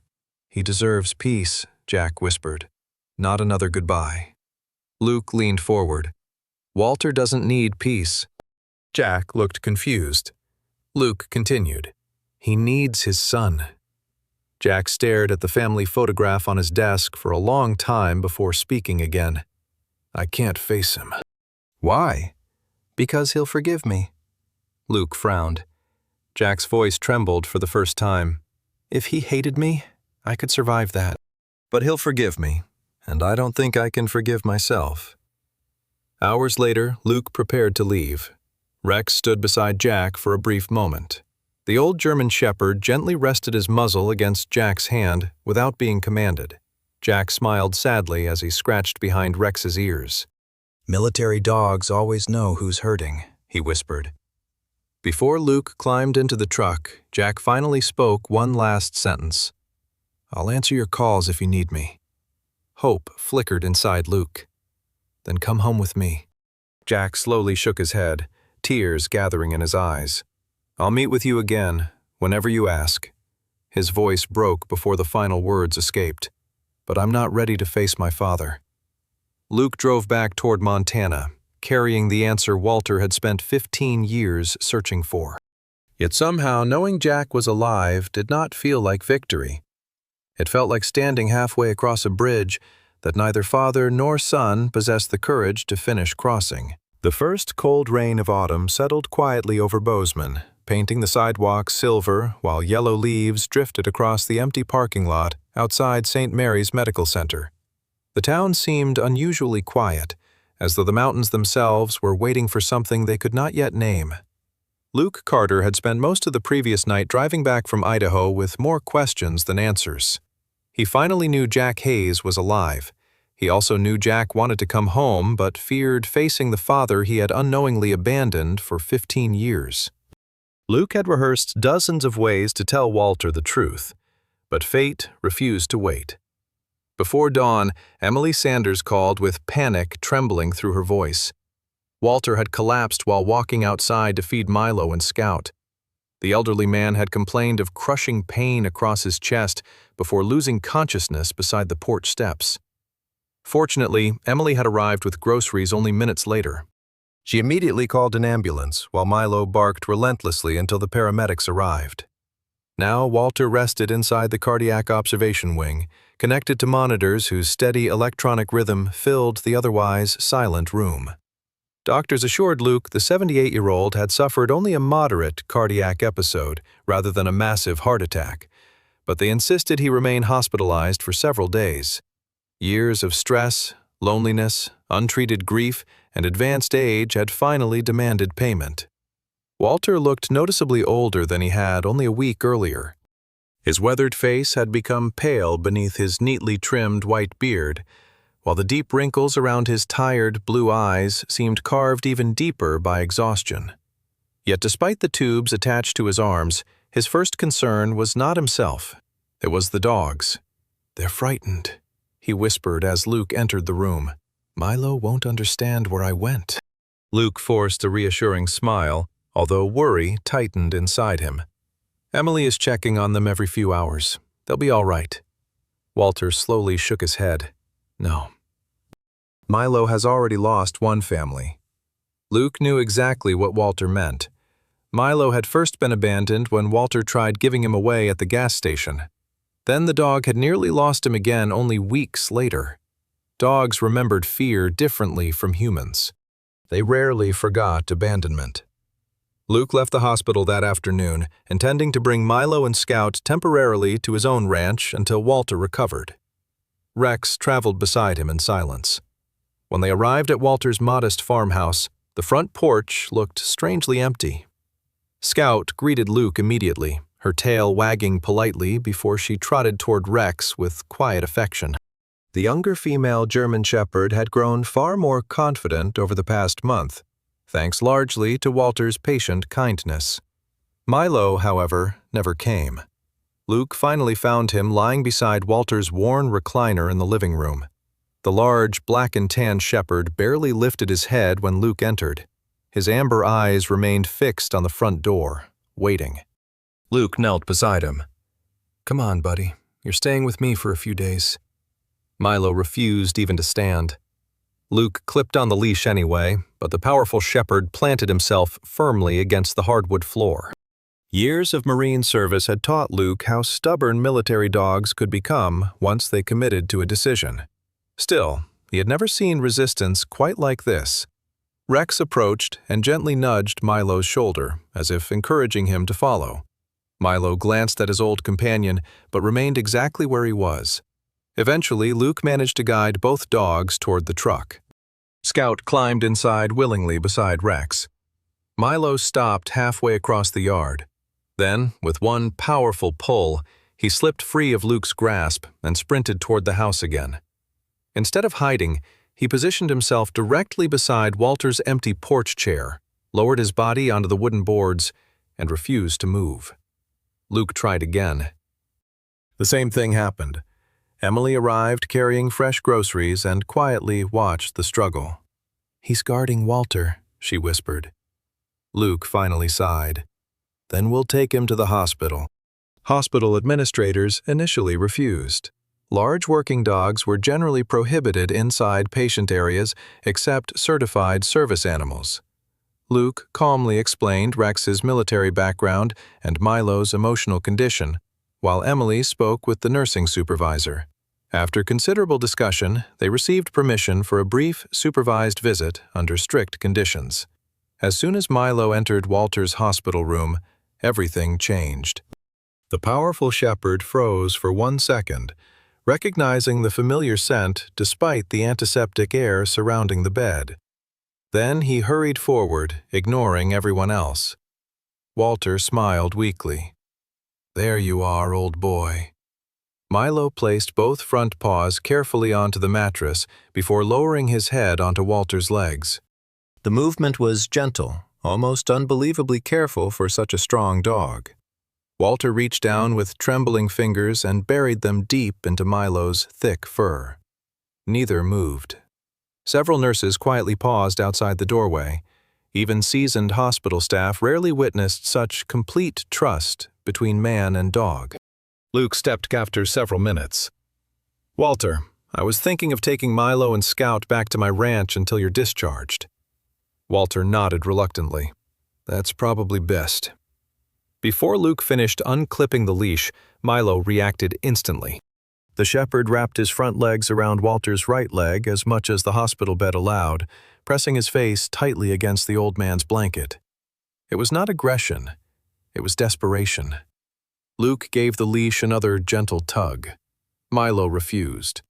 "He deserves peace," Jack whispered. "Not another goodbye." Luke leaned forward. "Walter doesn't need peace." Jack looked confused. Luke continued. "He needs his son." Jack stared at the family photograph on his desk for a long time before speaking again. "I can't face him." "Why?" "Because he'll forgive me." Luke frowned. Jack's voice trembled for the first time. "If he hated me, I could survive that. But he'll forgive me, and I don't think I can forgive myself." Hours later, Luke prepared to leave. Rex stood beside Jack for a brief moment. The old German shepherd gently rested his muzzle against Jack's hand without being commanded. Jack smiled sadly as he scratched behind Rex's ears. "Military dogs always know who's hurting," he whispered. Before Luke climbed into the truck, Jack finally spoke one last sentence. "I'll answer your calls if you need me." Hope flickered inside Luke. "Then come home with me." Jack slowly shook his head, tears gathering in his eyes. "I'll meet with you again, whenever you ask." His voice broke before the final words escaped. "But I'm not ready to face my father." Luke drove back toward Montana, carrying the answer Walter had spent 15 years searching for. Yet somehow knowing Jack was alive did not feel like victory. It felt like standing halfway across a bridge that neither father nor son possessed the courage to finish crossing. The first cold rain of autumn settled quietly over Bozeman, painting the sidewalks silver while yellow leaves drifted across the empty parking lot outside St. Mary's Medical Center. The town seemed unusually quiet, as though the mountains themselves were waiting for something they could not yet name. Luke Carter had spent most of the previous night driving back from Idaho with more questions than answers. He finally knew Jack Hayes was alive. He also knew Jack wanted to come home but feared facing the father he had unknowingly abandoned for 15 years. Luke had rehearsed dozens of ways to tell Walter the truth, but fate refused to wait. Before dawn, Emily Sanders called with panic trembling through her voice. Walter had collapsed while walking outside to feed Milo and Scout. The elderly man had complained of crushing pain across his chest before losing consciousness beside the porch steps. Fortunately, Emily had arrived with groceries only minutes later. She immediately called an ambulance while Milo barked relentlessly until the paramedics arrived. Now Walter rested inside the cardiac observation wing, connected to monitors whose steady electronic rhythm filled the otherwise silent room. Doctors assured Luke the 78-year-old had suffered only a moderate cardiac episode rather than a massive heart attack, but they insisted he remain hospitalized for several days. Years of stress, loneliness, untreated grief, and advanced age had finally demanded payment. Walter looked noticeably older than he had only a week earlier. His weathered face had become pale beneath his neatly trimmed white beard, while the deep wrinkles around his tired blue eyes seemed carved even deeper by exhaustion. Yet despite the tubes attached to his arms, his first concern was not himself. It was the dogs. "They're frightened," he whispered as Luke entered the room. "Milo won't understand where I went." Luke forced a reassuring smile, although worry tightened inside him. "Emily is checking on them every few hours. They'll be all right." Walter slowly shook his head. "No. Milo has already lost one family." Luke knew exactly what Walter meant. Milo had first been abandoned when Walter tried giving him away at the gas station. Then the dog had nearly lost him again only weeks later. Dogs remembered fear differently from humans. They rarely forgot abandonment. Luke left the hospital that afternoon, intending to bring Milo and Scout temporarily to his own ranch until Walter recovered. Rex traveled beside him in silence. When they arrived at Walter's modest farmhouse, the front porch looked strangely empty. Scout greeted Luke immediately, her tail wagging politely before she trotted toward Rex with quiet affection. The younger female German Shepherd had grown far more confident over the past month, thanks largely to Walter's patient kindness. Milo, however, never came. Luke finally found him lying beside Walter's worn recliner in the living room. The large, black and tan shepherd barely lifted his head when Luke entered. His amber eyes remained fixed on the front door, waiting. Luke knelt beside him. "Come on, buddy. You're staying with me for a few days." Milo refused even to stand. Luke clipped on the leash anyway, but the powerful shepherd planted himself firmly against the hardwood floor. Years of Marine service had taught Luke how stubborn military dogs could become once they committed to a decision. Still, he had never seen resistance quite like this. Rex approached and gently nudged Milo's shoulder, as if encouraging him to follow. Milo glanced at his old companion, but remained exactly where he was. Eventually, Luke managed to guide both dogs toward the truck. Scout climbed inside willingly beside Rex. Milo stopped halfway across the yard. Then, with one powerful pull, he slipped free of Luke's grasp and sprinted toward the house again. Instead of hiding, he positioned himself directly beside Walter's empty porch chair, lowered his body onto the wooden boards, and refused to move. Luke tried again. The same thing happened. Emily arrived carrying fresh groceries and quietly watched the struggle. "He's guarding Walter," she whispered. Luke finally sighed. "Then we'll take him to the hospital." Hospital administrators initially refused. Large working dogs were generally prohibited inside patient areas except certified service animals. Luke calmly explained Rex's military background and Milo's emotional condition, while Emily spoke with the nursing supervisor. After considerable discussion, they received permission for a brief, supervised visit under strict conditions. As soon as Milo entered Walter's hospital room, everything changed. The powerful shepherd froze for 1 second, recognizing the familiar scent despite the antiseptic air surrounding the bed. Then he hurried forward, ignoring everyone else. Walter smiled weakly. "There you are, old boy." Milo placed both front paws carefully onto the mattress before lowering his head onto Walter's legs. The movement was gentle, almost unbelievably careful for such a strong dog. Walter reached down with trembling fingers and buried them deep into Milo's thick fur. Neither moved. Several nurses quietly paused outside the doorway. Even seasoned hospital staff rarely witnessed such complete trust between man and dog. Luke stepped after several minutes. "Walter, I was thinking of taking Milo and Scout back to my ranch until you're discharged." Walter nodded reluctantly. That's probably best. Before Luke finished unclipping the leash, Milo reacted instantly. The shepherd wrapped his front legs around Walter's right leg as much as the hospital bed allowed, pressing his face tightly against the old man's blanket. It was not aggression. It was desperation. Luke gave the leash another gentle tug. Milo refused.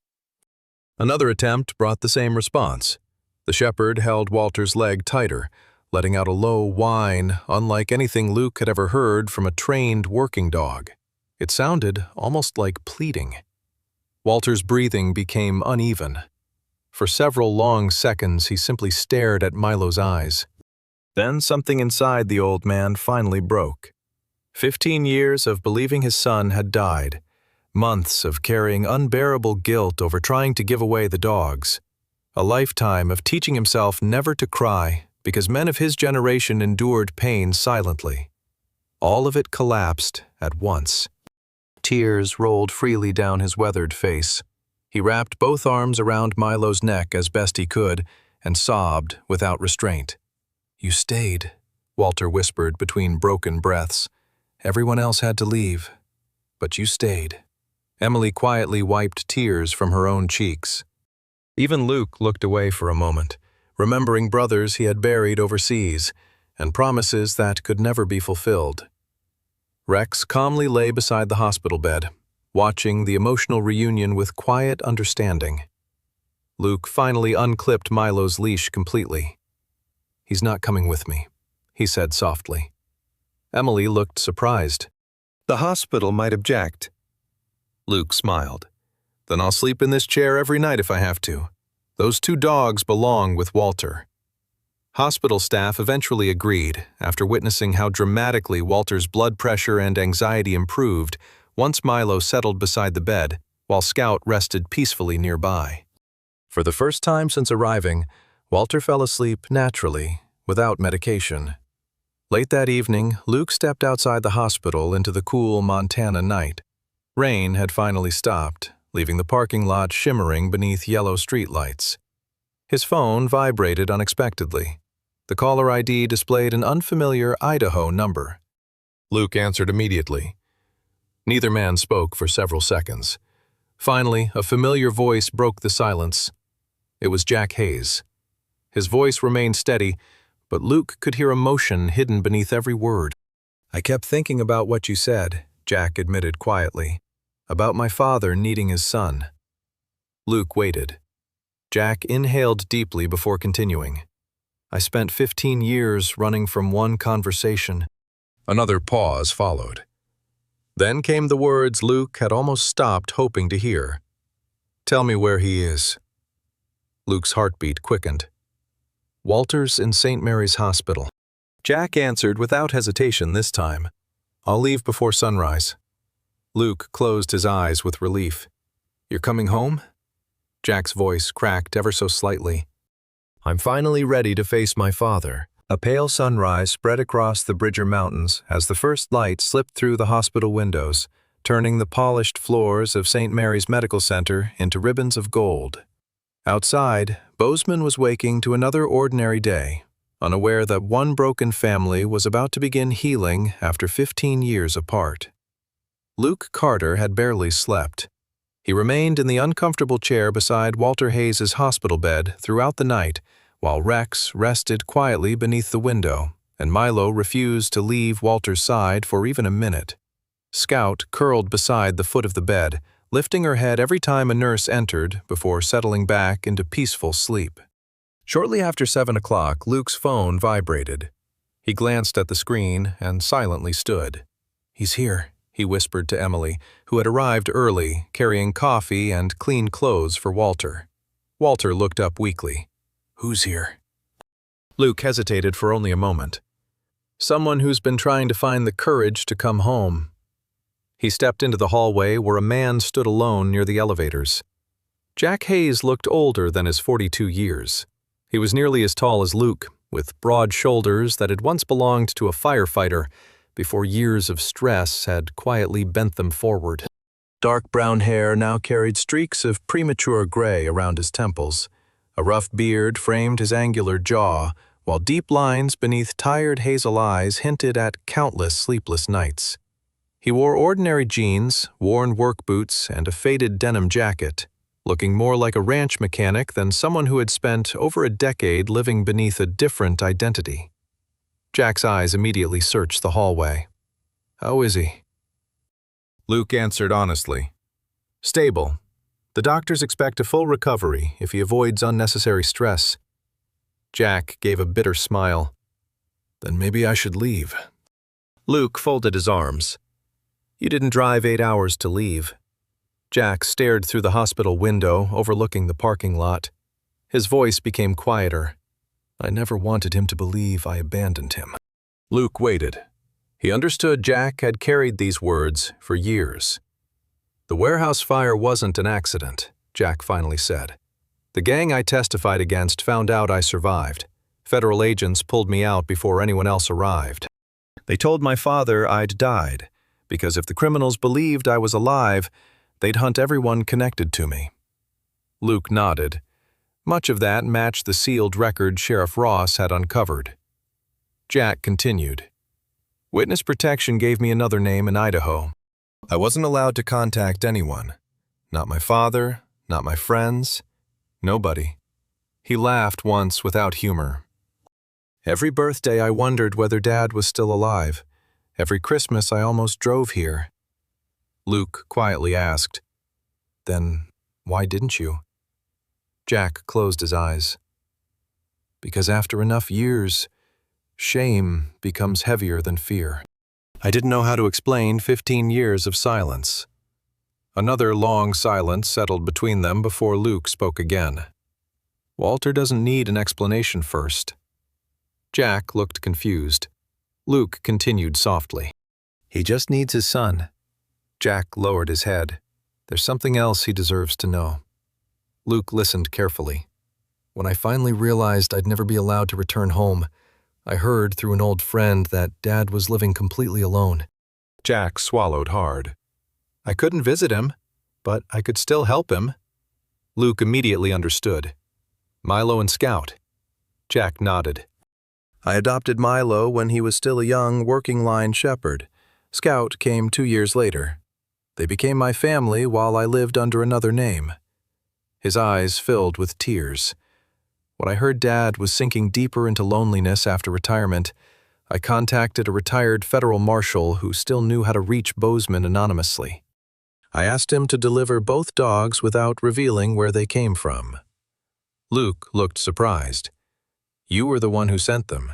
Another attempt brought the same response. The shepherd held Walter's leg tighter, letting out a low whine unlike anything Luke had ever heard from a trained working dog. It sounded almost like pleading. Walter's breathing became uneven. For several long seconds, he simply stared at Milo's eyes. Then something inside the old man finally broke. 15 years of believing his son had died, months of carrying unbearable guilt over trying to give away the dogs, a lifetime of teaching himself never to cry because men of his generation endured pain silently. All of it collapsed at once. Tears rolled freely down his weathered face. He wrapped both arms around Milo's neck as best he could and sobbed without restraint. "You stayed," Walter whispered between broken breaths. "Everyone else had to leave, but you stayed." Emily quietly wiped tears from her own cheeks. Even Luke looked away for a moment, remembering brothers he had buried overseas and promises that could never be fulfilled. Rex calmly lay beside the hospital bed, watching the emotional reunion with quiet understanding. Luke finally unclipped Milo's leash completely. "He's not coming with me," he said softly. Emily looked surprised. "The hospital might object." Luke smiled. "Then I'll sleep in this chair every night if I have to. Those two dogs belong with Walter." Hospital staff eventually agreed after witnessing how dramatically Walter's blood pressure and anxiety improved once Milo settled beside the bed while Scout rested peacefully nearby. For the first time since arriving, Walter fell asleep naturally, without medication. Late that evening, Luke stepped outside the hospital into the cool Montana night. Rain had finally stopped, leaving the parking lot shimmering beneath yellow streetlights. His phone vibrated unexpectedly. The caller ID displayed an unfamiliar Idaho number. Luke answered immediately. Neither man spoke for several seconds. Finally, a familiar voice broke the silence. It was Jack Hayes. His voice remained steady, but Luke could hear emotion hidden beneath every word. "I kept thinking about what you said," Jack admitted quietly, "about my father needing his son." Luke waited. Jack inhaled deeply before continuing. "I spent 15 years running from one conversation." Another pause followed. Then came the words Luke had almost stopped hoping to hear. "Tell me where he is." Luke's heartbeat quickened. "Walter's in St. Mary's Hospital." Jack answered without hesitation this time. "I'll leave before sunrise." Luke closed his eyes with relief. "You're coming home?" Jack's voice cracked ever so slightly. "I'm finally ready to face my father." A pale sunrise spread across the Bridger Mountains as the first light slipped through the hospital windows, turning the polished floors of St. Mary's Medical Center into ribbons of gold. Outside, Bozeman was waking to another ordinary day, unaware that one broken family was about to begin healing after 15 years apart. Luke Carter had barely slept. He remained in the uncomfortable chair beside Walter Hayes' hospital bed throughout the night, while Rex rested quietly beneath the window, and Milo refused to leave Walter's side for even a minute. Scout curled beside the foot of the bed, lifting her head every time a nurse entered before settling back into peaceful sleep. Shortly after 7 o'clock, Luke's phone vibrated. He glanced at the screen and silently stood. "He's here," he whispered to Emily, who had arrived early, carrying coffee and clean clothes for Walter. Walter looked up weakly. "Who's here?" Luke hesitated for only a moment. "Someone who's been trying to find the courage to come home." He stepped into the hallway where a man stood alone near the elevators. Jack Hayes looked older than his 42 years. He was nearly as tall as Luke, with broad shoulders that had once belonged to a firefighter before years of stress had quietly bent them forward. Dark brown hair now carried streaks of premature gray around his temples. A rough beard framed his angular jaw, while deep lines beneath tired hazel eyes hinted at countless sleepless nights. He wore ordinary jeans, worn work boots, and a faded denim jacket, looking more like a ranch mechanic than someone who had spent over a decade living beneath a different identity. Jack's eyes immediately searched the hallway. "How is he?" Luke answered honestly. "Stable. The doctors expect a full recovery if he avoids unnecessary stress." Jack gave a bitter smile. "Then maybe I should leave." Luke folded his arms. "You didn't drive 8 hours to leave." Jack stared through the hospital window overlooking the parking lot. His voice became quieter. "I never wanted him to believe I abandoned him." Luke waited. He understood Jack had carried these words for years. "The warehouse fire wasn't an accident," Jack finally said. "The gang I testified against found out I survived. Federal agents pulled me out before anyone else arrived. They told my father I'd died, because if the criminals believed I was alive, they'd hunt everyone connected to me." Luke nodded. Much of that matched the sealed record Sheriff Ross had uncovered. Jack continued. "Witness protection gave me another name in Idaho. I wasn't allowed to contact anyone. Not my father, not my friends, nobody." He laughed once without humor. "Every birthday I wondered whether Dad was still alive. Every Christmas I almost drove here." Luke quietly asked, "Then why didn't you?" Jack closed his eyes. "Because after enough years, shame becomes heavier than fear." I didn't know how to explain 15 years of silence. Another long silence settled between them before Luke spoke again. "Walter doesn't need an explanation first." Jack looked confused. Luke continued softly. "He just needs his son." Jack lowered his head. "There's something else he deserves to know." Luke listened carefully. "When I finally realized I'd never be allowed to return home, I heard through an old friend that Dad was living completely alone." Jack swallowed hard. "I couldn't visit him, but I could still help him." Luke immediately understood. "Milo and Scout." Jack nodded. "I adopted Milo when he was still a young working-line shepherd. Scout came 2 years later. They became my family while I lived under another name." His eyes filled with tears. "When I heard Dad was sinking deeper into loneliness after retirement, I contacted a retired federal marshal who still knew how to reach Bozeman anonymously. I asked him to deliver both dogs without revealing where they came from." Luke looked surprised. "You were the one who sent them."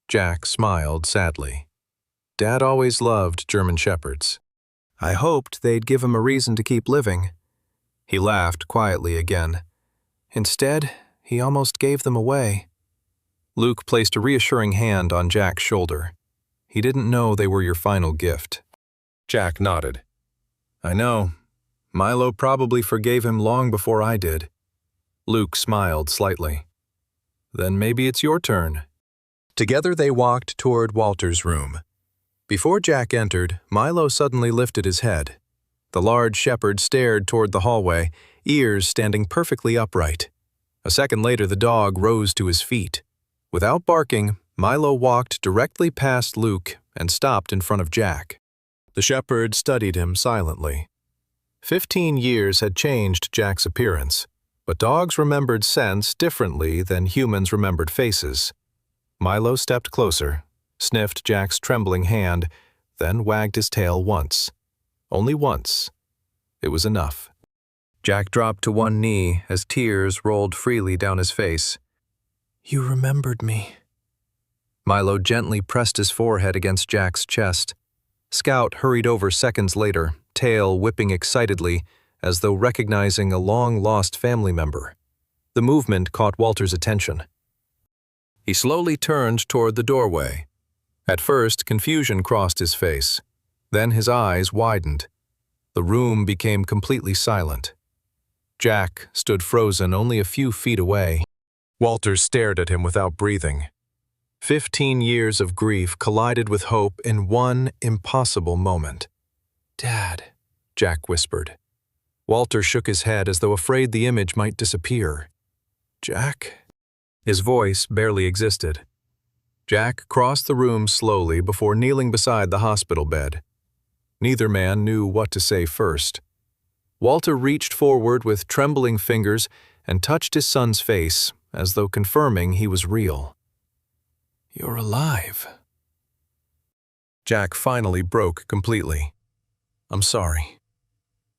Jack smiled sadly. "Dad always loved German Shepherds. I hoped they'd give him a reason to keep living." He laughed quietly again. "Instead, he almost gave them away." Luke placed a reassuring hand on Jack's shoulder. "He didn't know they were your final gift." Jack nodded. "I know. Milo probably forgave him long before I did." Luke smiled slightly. "Then maybe it's your turn." Together they walked toward Walter's room. Before Jack entered, Milo suddenly lifted his head. The large shepherd stared toward the hallway, ears standing perfectly upright. A second later, the dog rose to his feet. Without barking, Milo walked directly past Luke and stopped in front of Jack. The shepherd studied him silently. 15 years had changed Jack's appearance, but dogs remembered scents differently than humans remembered faces. Milo stepped closer, sniffed Jack's trembling hand, then wagged his tail once. Only once. It was enough. Jack dropped to one knee as tears rolled freely down his face. "You remembered me." Milo gently pressed his forehead against Jack's chest. Scout hurried over seconds later, tail whipping excitedly, as though recognizing a long-lost family member. The movement caught Walter's attention. He slowly turned toward the doorway. At first, confusion crossed his face. Then his eyes widened. The room became completely silent. Jack stood frozen only a few feet away. Walter stared at him without breathing. 15 years of grief collided with hope in one impossible moment. "Dad," Jack whispered. Walter shook his head as though afraid the image might disappear. "Jack?" His voice barely existed. Jack crossed the room slowly before kneeling beside the hospital bed. Neither man knew what to say first. Walter reached forward with trembling fingers and touched his son's face, as though confirming he was real. "You're alive." Jack finally broke completely. "I'm sorry."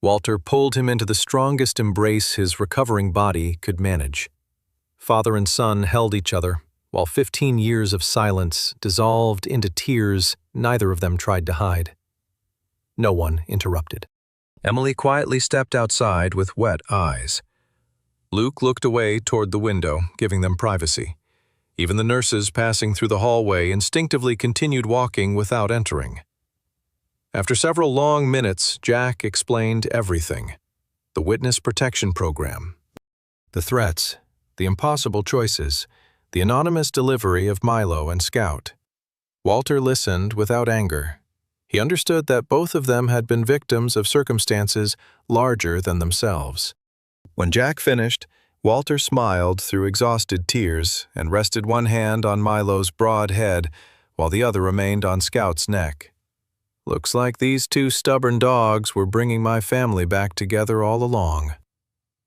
Walter pulled him into the strongest embrace his recovering body could manage. Father and son held each other, while 15 years of silence dissolved into tears neither of them tried to hide. No one interrupted. Emily quietly stepped outside with wet eyes. Luke looked away toward the window, giving them privacy. Even the nurses passing through the hallway instinctively continued walking without entering. After several long minutes, Jack explained everything. The witness protection program, the threats, the impossible choices, the anonymous delivery of Milo and Scout. Walter listened without anger. He understood that both of them had been victims of circumstances larger than themselves. When Jack finished, Walter smiled through exhausted tears and rested one hand on Milo's broad head while the other remained on Scout's neck. "Looks like these two stubborn dogs were bringing my family back together all along."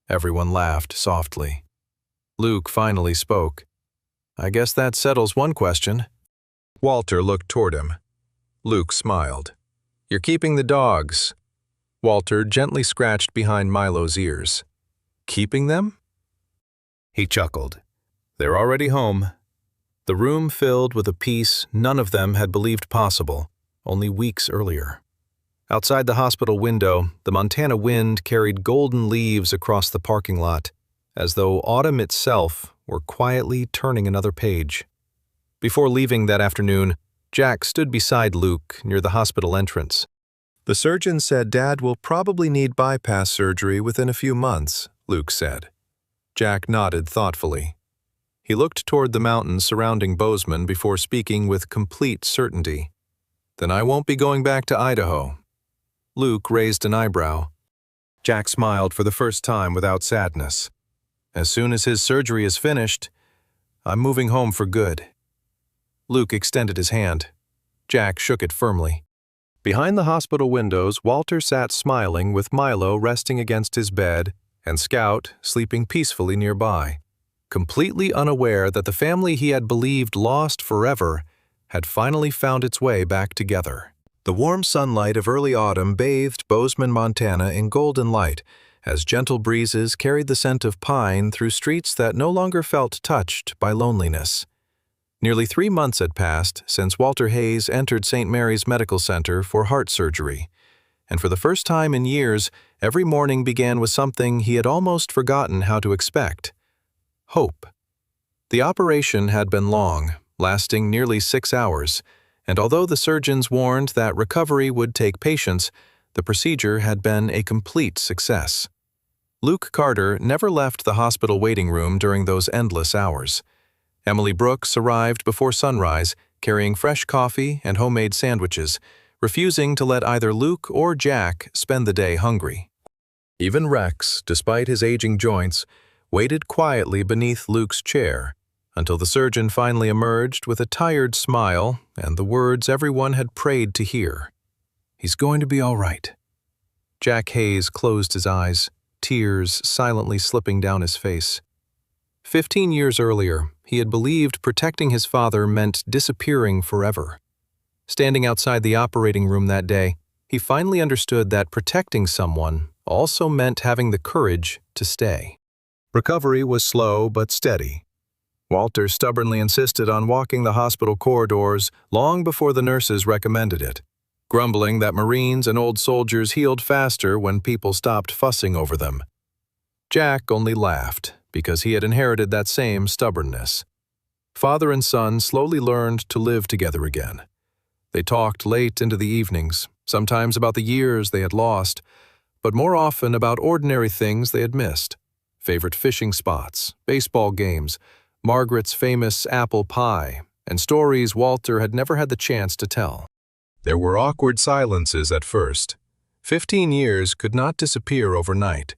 Everyone laughed softly. Luke finally spoke. "I guess that settles one question." Walter looked toward him. Luke smiled. "You're keeping the dogs." Walter gently scratched behind Milo's ears. "Keeping them?" He chuckled. "They're already home." The room filled with a peace none of them had believed possible, only weeks earlier. Outside the hospital window, the Montana wind carried golden leaves across the parking lot, as though autumn itself were quietly turning another page. Before leaving that afternoon, Jack stood beside Luke near the hospital entrance. "The surgeon said Dad will probably need bypass surgery within a few months," Luke said. Jack nodded thoughtfully. He looked toward the mountains surrounding Bozeman before speaking with complete certainty. "Then I won't be going back to Idaho." Luke raised an eyebrow. Jack smiled for the first time without sadness. "As soon as his surgery is finished, I'm moving home for good." Luke extended his hand. Jack shook it firmly. Behind the hospital windows, Walter sat smiling with Milo resting against his bed and Scout sleeping peacefully nearby, completely unaware that the family he had believed lost forever had finally found its way back together. The warm sunlight of early autumn bathed Bozeman, Montana in golden light as gentle breezes carried the scent of pine through streets that no longer felt touched by loneliness. Nearly 3 months had passed since Walter Hayes entered St. Mary's Medical Center for heart surgery, and for the first time in years, every morning began with something he had almost forgotten how to expect: hope. The operation had been long, lasting nearly 6 hours, and although the surgeons warned that recovery would take patience, the procedure had been a complete success. Luke Carter never left the hospital waiting room during those endless hours. Emily Brooks arrived before sunrise, carrying fresh coffee and homemade sandwiches, refusing to let either Luke or Jack spend the day hungry. Even Rex, despite his aging joints, waited quietly beneath Luke's chair until the surgeon finally emerged with a tired smile and the words everyone had prayed to hear: "He's going to be all right." Jack Hayes closed his eyes, tears silently slipping down his face. 15 years earlier, he had believed protecting his father meant disappearing forever. Standing outside the operating room that day, he finally understood that protecting someone also meant having the courage to stay. Recovery was slow but steady. Walter stubbornly insisted on walking the hospital corridors long before the nurses recommended it, grumbling that Marines and old soldiers healed faster when people stopped fussing over them. Jack only laughed because he had inherited that same stubbornness. Father and son slowly learned to live together again. They talked late into the evenings, sometimes about the years they had lost, but more often about ordinary things they had missed: favorite fishing spots, baseball games, Margaret's famous apple pie, and stories Walter had never had the chance to tell. There were awkward silences at first. 15 years could not disappear overnight,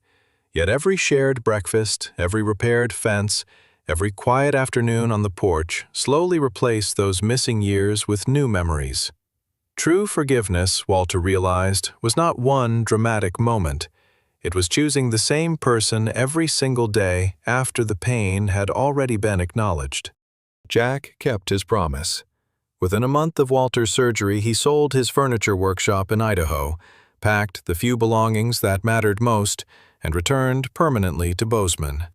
yet every shared breakfast, every repaired fence, Every quiet afternoon on the porch slowly replaced those missing years with new memories. True forgiveness, Walter realized, was not one dramatic moment. It was choosing the same person every single day after the pain had already been acknowledged. Jack kept his promise. Within a month of Walter's surgery, he sold his furniture workshop in Idaho, packed the few belongings that mattered most, and returned permanently to Bozeman.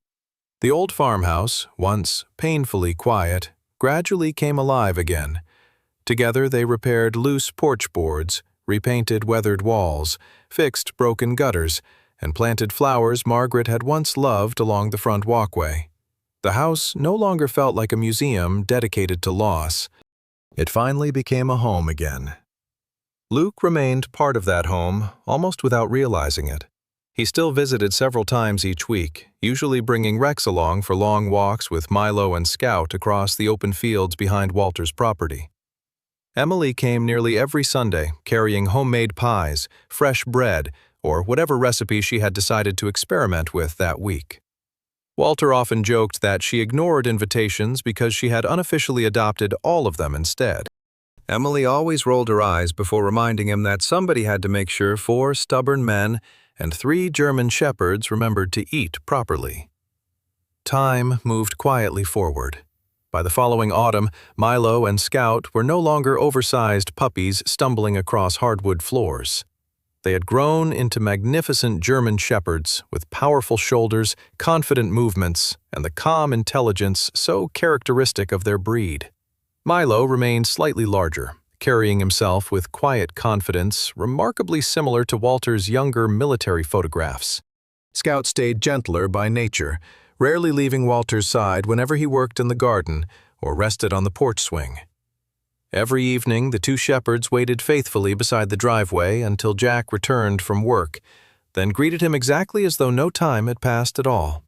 The old farmhouse, once painfully quiet, gradually came alive again. Together they repaired loose porch boards, repainted weathered walls, fixed broken gutters, and planted flowers Margaret had once loved along the front walkway. The house no longer felt like a museum dedicated to loss. It finally became a home again. Luke remained part of that home, almost without realizing it. He still visited several times each week, usually bringing Rex along for long walks with Milo and Scout across the open fields behind Walter's property. Emily came nearly every Sunday, carrying homemade pies, fresh bread, or whatever recipe she had decided to experiment with that week. Walter often joked that she ignored invitations because she had unofficially adopted all of them instead. Emily always rolled her eyes before reminding him that somebody had to make sure 4 stubborn men and 3 German shepherds remembered to eat properly. Time moved quietly forward. By the following autumn, Milo and Scout were no longer oversized puppies stumbling across hardwood floors. They had grown into magnificent German shepherds with powerful shoulders, confident movements, and the calm intelligence so characteristic of their breed. Milo remained slightly larger, carrying himself with quiet confidence remarkably similar to Walter's younger military photographs. Scout stayed gentler by nature, rarely leaving Walter's side whenever he worked in the garden or rested on the porch swing. Every evening, the 2 shepherds waited faithfully beside the driveway until Jack returned from work, then greeted him exactly as though no time had passed at all.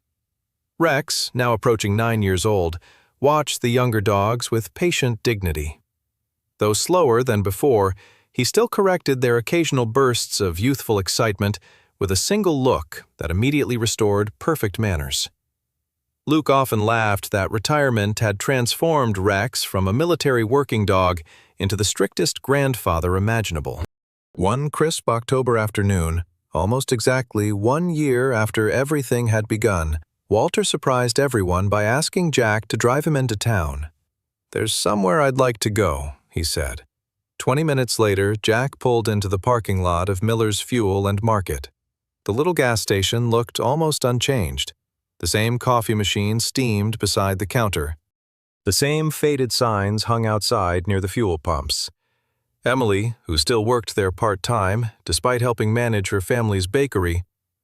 Rex, now approaching 9 years old, watched the younger dogs with patient dignity. Though slower than before, he still corrected their occasional bursts of youthful excitement with a single look that immediately restored perfect manners. Luke often laughed that retirement had transformed Rex from a military working dog into the strictest grandfather imaginable. One crisp October afternoon, almost exactly 1 year after everything had begun, Walter surprised everyone by asking Jack to drive him into town. "There's somewhere I'd like to go," he said. 20 minutes later, Jack pulled into the parking lot of Miller's Fuel and Market. The little gas station looked almost unchanged. The same coffee machine steamed beside the counter. The same faded signs hung outside near the fuel pumps. Emily, who still worked there part-time, despite helping manage her family's bakery,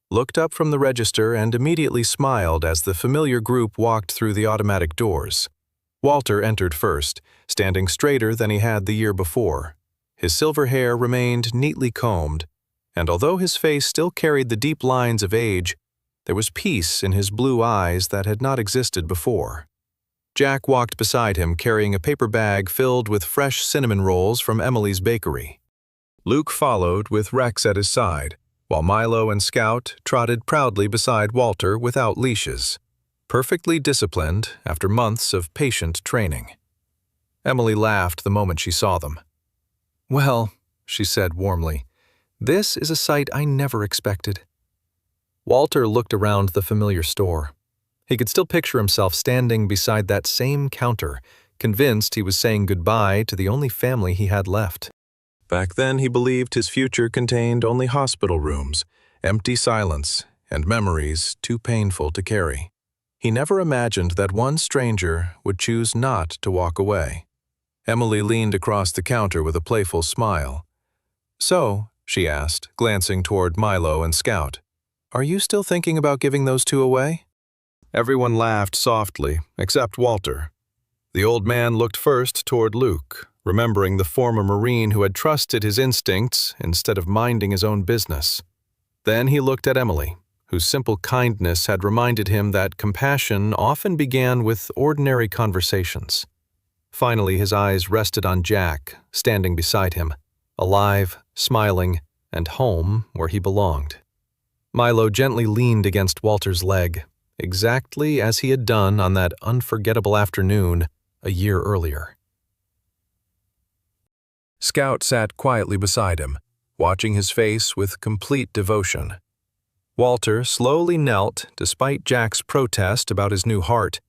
looked up from the register and immediately smiled as the familiar group walked through the automatic doors. Walter entered first, standing straighter than he had the year before. His silver hair remained neatly combed, and although his face still carried the deep lines of age, there was peace in his blue eyes that had not existed before. Jack walked beside him carrying a paper bag filled with fresh cinnamon rolls from Emily's bakery. Luke followed with Rex at his side, while Milo and Scout trotted proudly beside Walter without leashes, perfectly disciplined after months of patient training. Emily laughed the moment she saw them. "Well," she said warmly, "this is a sight I never expected." Walter looked around the familiar store. He could still picture himself standing beside that same counter, convinced he was saying goodbye to the only family he had left. Back then, he believed his future contained only hospital rooms, empty silence, and memories too painful to carry. He never imagined that one stranger would choose not to walk away. Emily leaned across the counter with a playful smile. "So," she asked, glancing toward Milo and Scout, "are you still thinking about giving those 2 away?" Everyone laughed softly, except Walter. The old man looked first toward Luke, remembering the former Marine who had trusted his instincts instead of minding his own business. Then he looked at Emily, whose simple kindness had reminded him that compassion often began with ordinary conversations. Finally, his eyes rested on Jack, standing beside him, alive, smiling, and home where he belonged. Milo gently leaned against Walter's leg, exactly as he had done on that unforgettable afternoon a year earlier. Scout sat quietly beside him, watching his face with complete devotion. Walter slowly knelt despite Jack's protest about his new heart,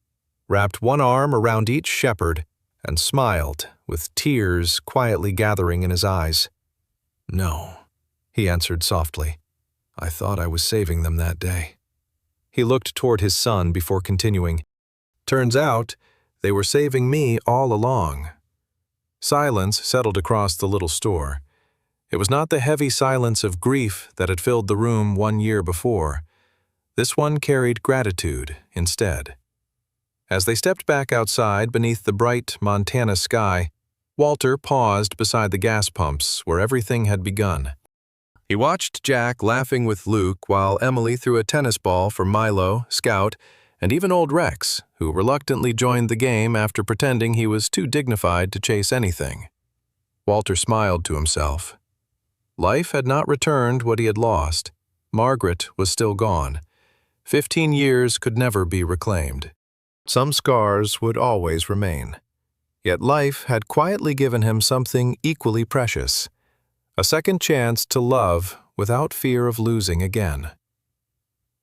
wrapped one arm around each shepherd, and smiled, with tears quietly gathering in his eyes. "No," he answered softly. "I thought I was saving them that day." He looked toward his son before continuing. "Turns out, they were saving me all along." Silence settled across the little store. It was not the heavy silence of grief that had filled the room 1 year before. This one carried gratitude instead. As they stepped back outside beneath the bright Montana sky, Walter paused beside the gas pumps where everything had begun. He watched Jack laughing with Luke while Emily threw a tennis ball for Milo, Scout, and even old Rex, who reluctantly joined the game after pretending he was too dignified to chase anything. Walter smiled to himself. Life had not returned what he had lost. Margaret was still gone. 15 years could never be reclaimed. Some scars would always remain. Yet life had quietly given him something equally precious, a second chance to love without fear of losing again.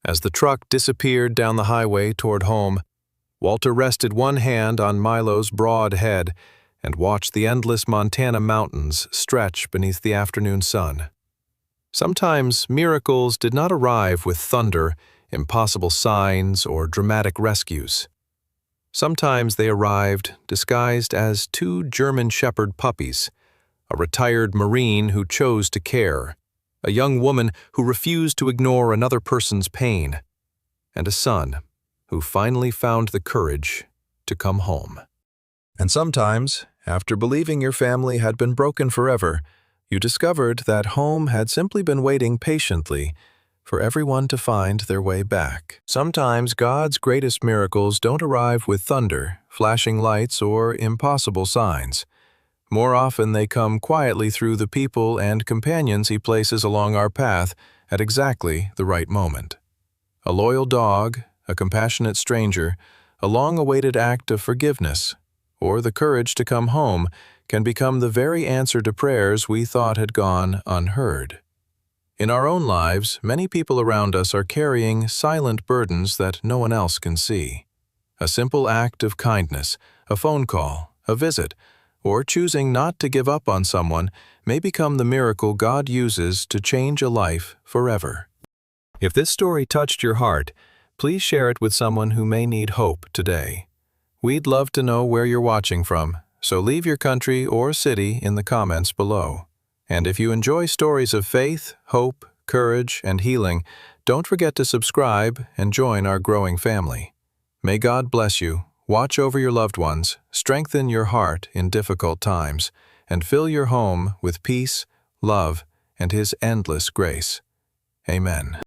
As the truck disappeared down the highway toward home, Walter rested one hand on Milo's broad head and watched the endless Montana mountains stretch beneath the afternoon sun. Sometimes miracles did not arrive with thunder, impossible signs, or dramatic rescues. Sometimes they arrived disguised as 2 German Shepherd puppies, a retired Marine who chose to care, a young woman who refused to ignore another person's pain, and a son who finally found the courage to come home. And sometimes, after believing your family had been broken forever, you discovered that home had simply been waiting patiently for everyone to find their way back. Sometimes God's greatest miracles don't arrive with thunder, flashing lights, or impossible signs. More often they come quietly through the people and companions He places along our path at exactly the right moment. A loyal dog, a compassionate stranger, a long-awaited act of forgiveness, or the courage to come home can become the very answer to prayers we thought had gone unheard. In our own lives, many people around us are carrying silent burdens that no one else can see. A simple act of kindness, a phone call, a visit, or choosing not to give up on someone may become the miracle God uses to change a life forever. If this story touched your heart, please share it with someone who may need hope today. We'd love to know where you're watching from, so leave your country or city in the comments below. And if you enjoy stories of faith, hope, courage, and healing, don't forget to subscribe and join our growing family. May God bless you, watch over your loved ones, strengthen your heart in difficult times, and fill your home with peace, love, and His endless grace. Amen.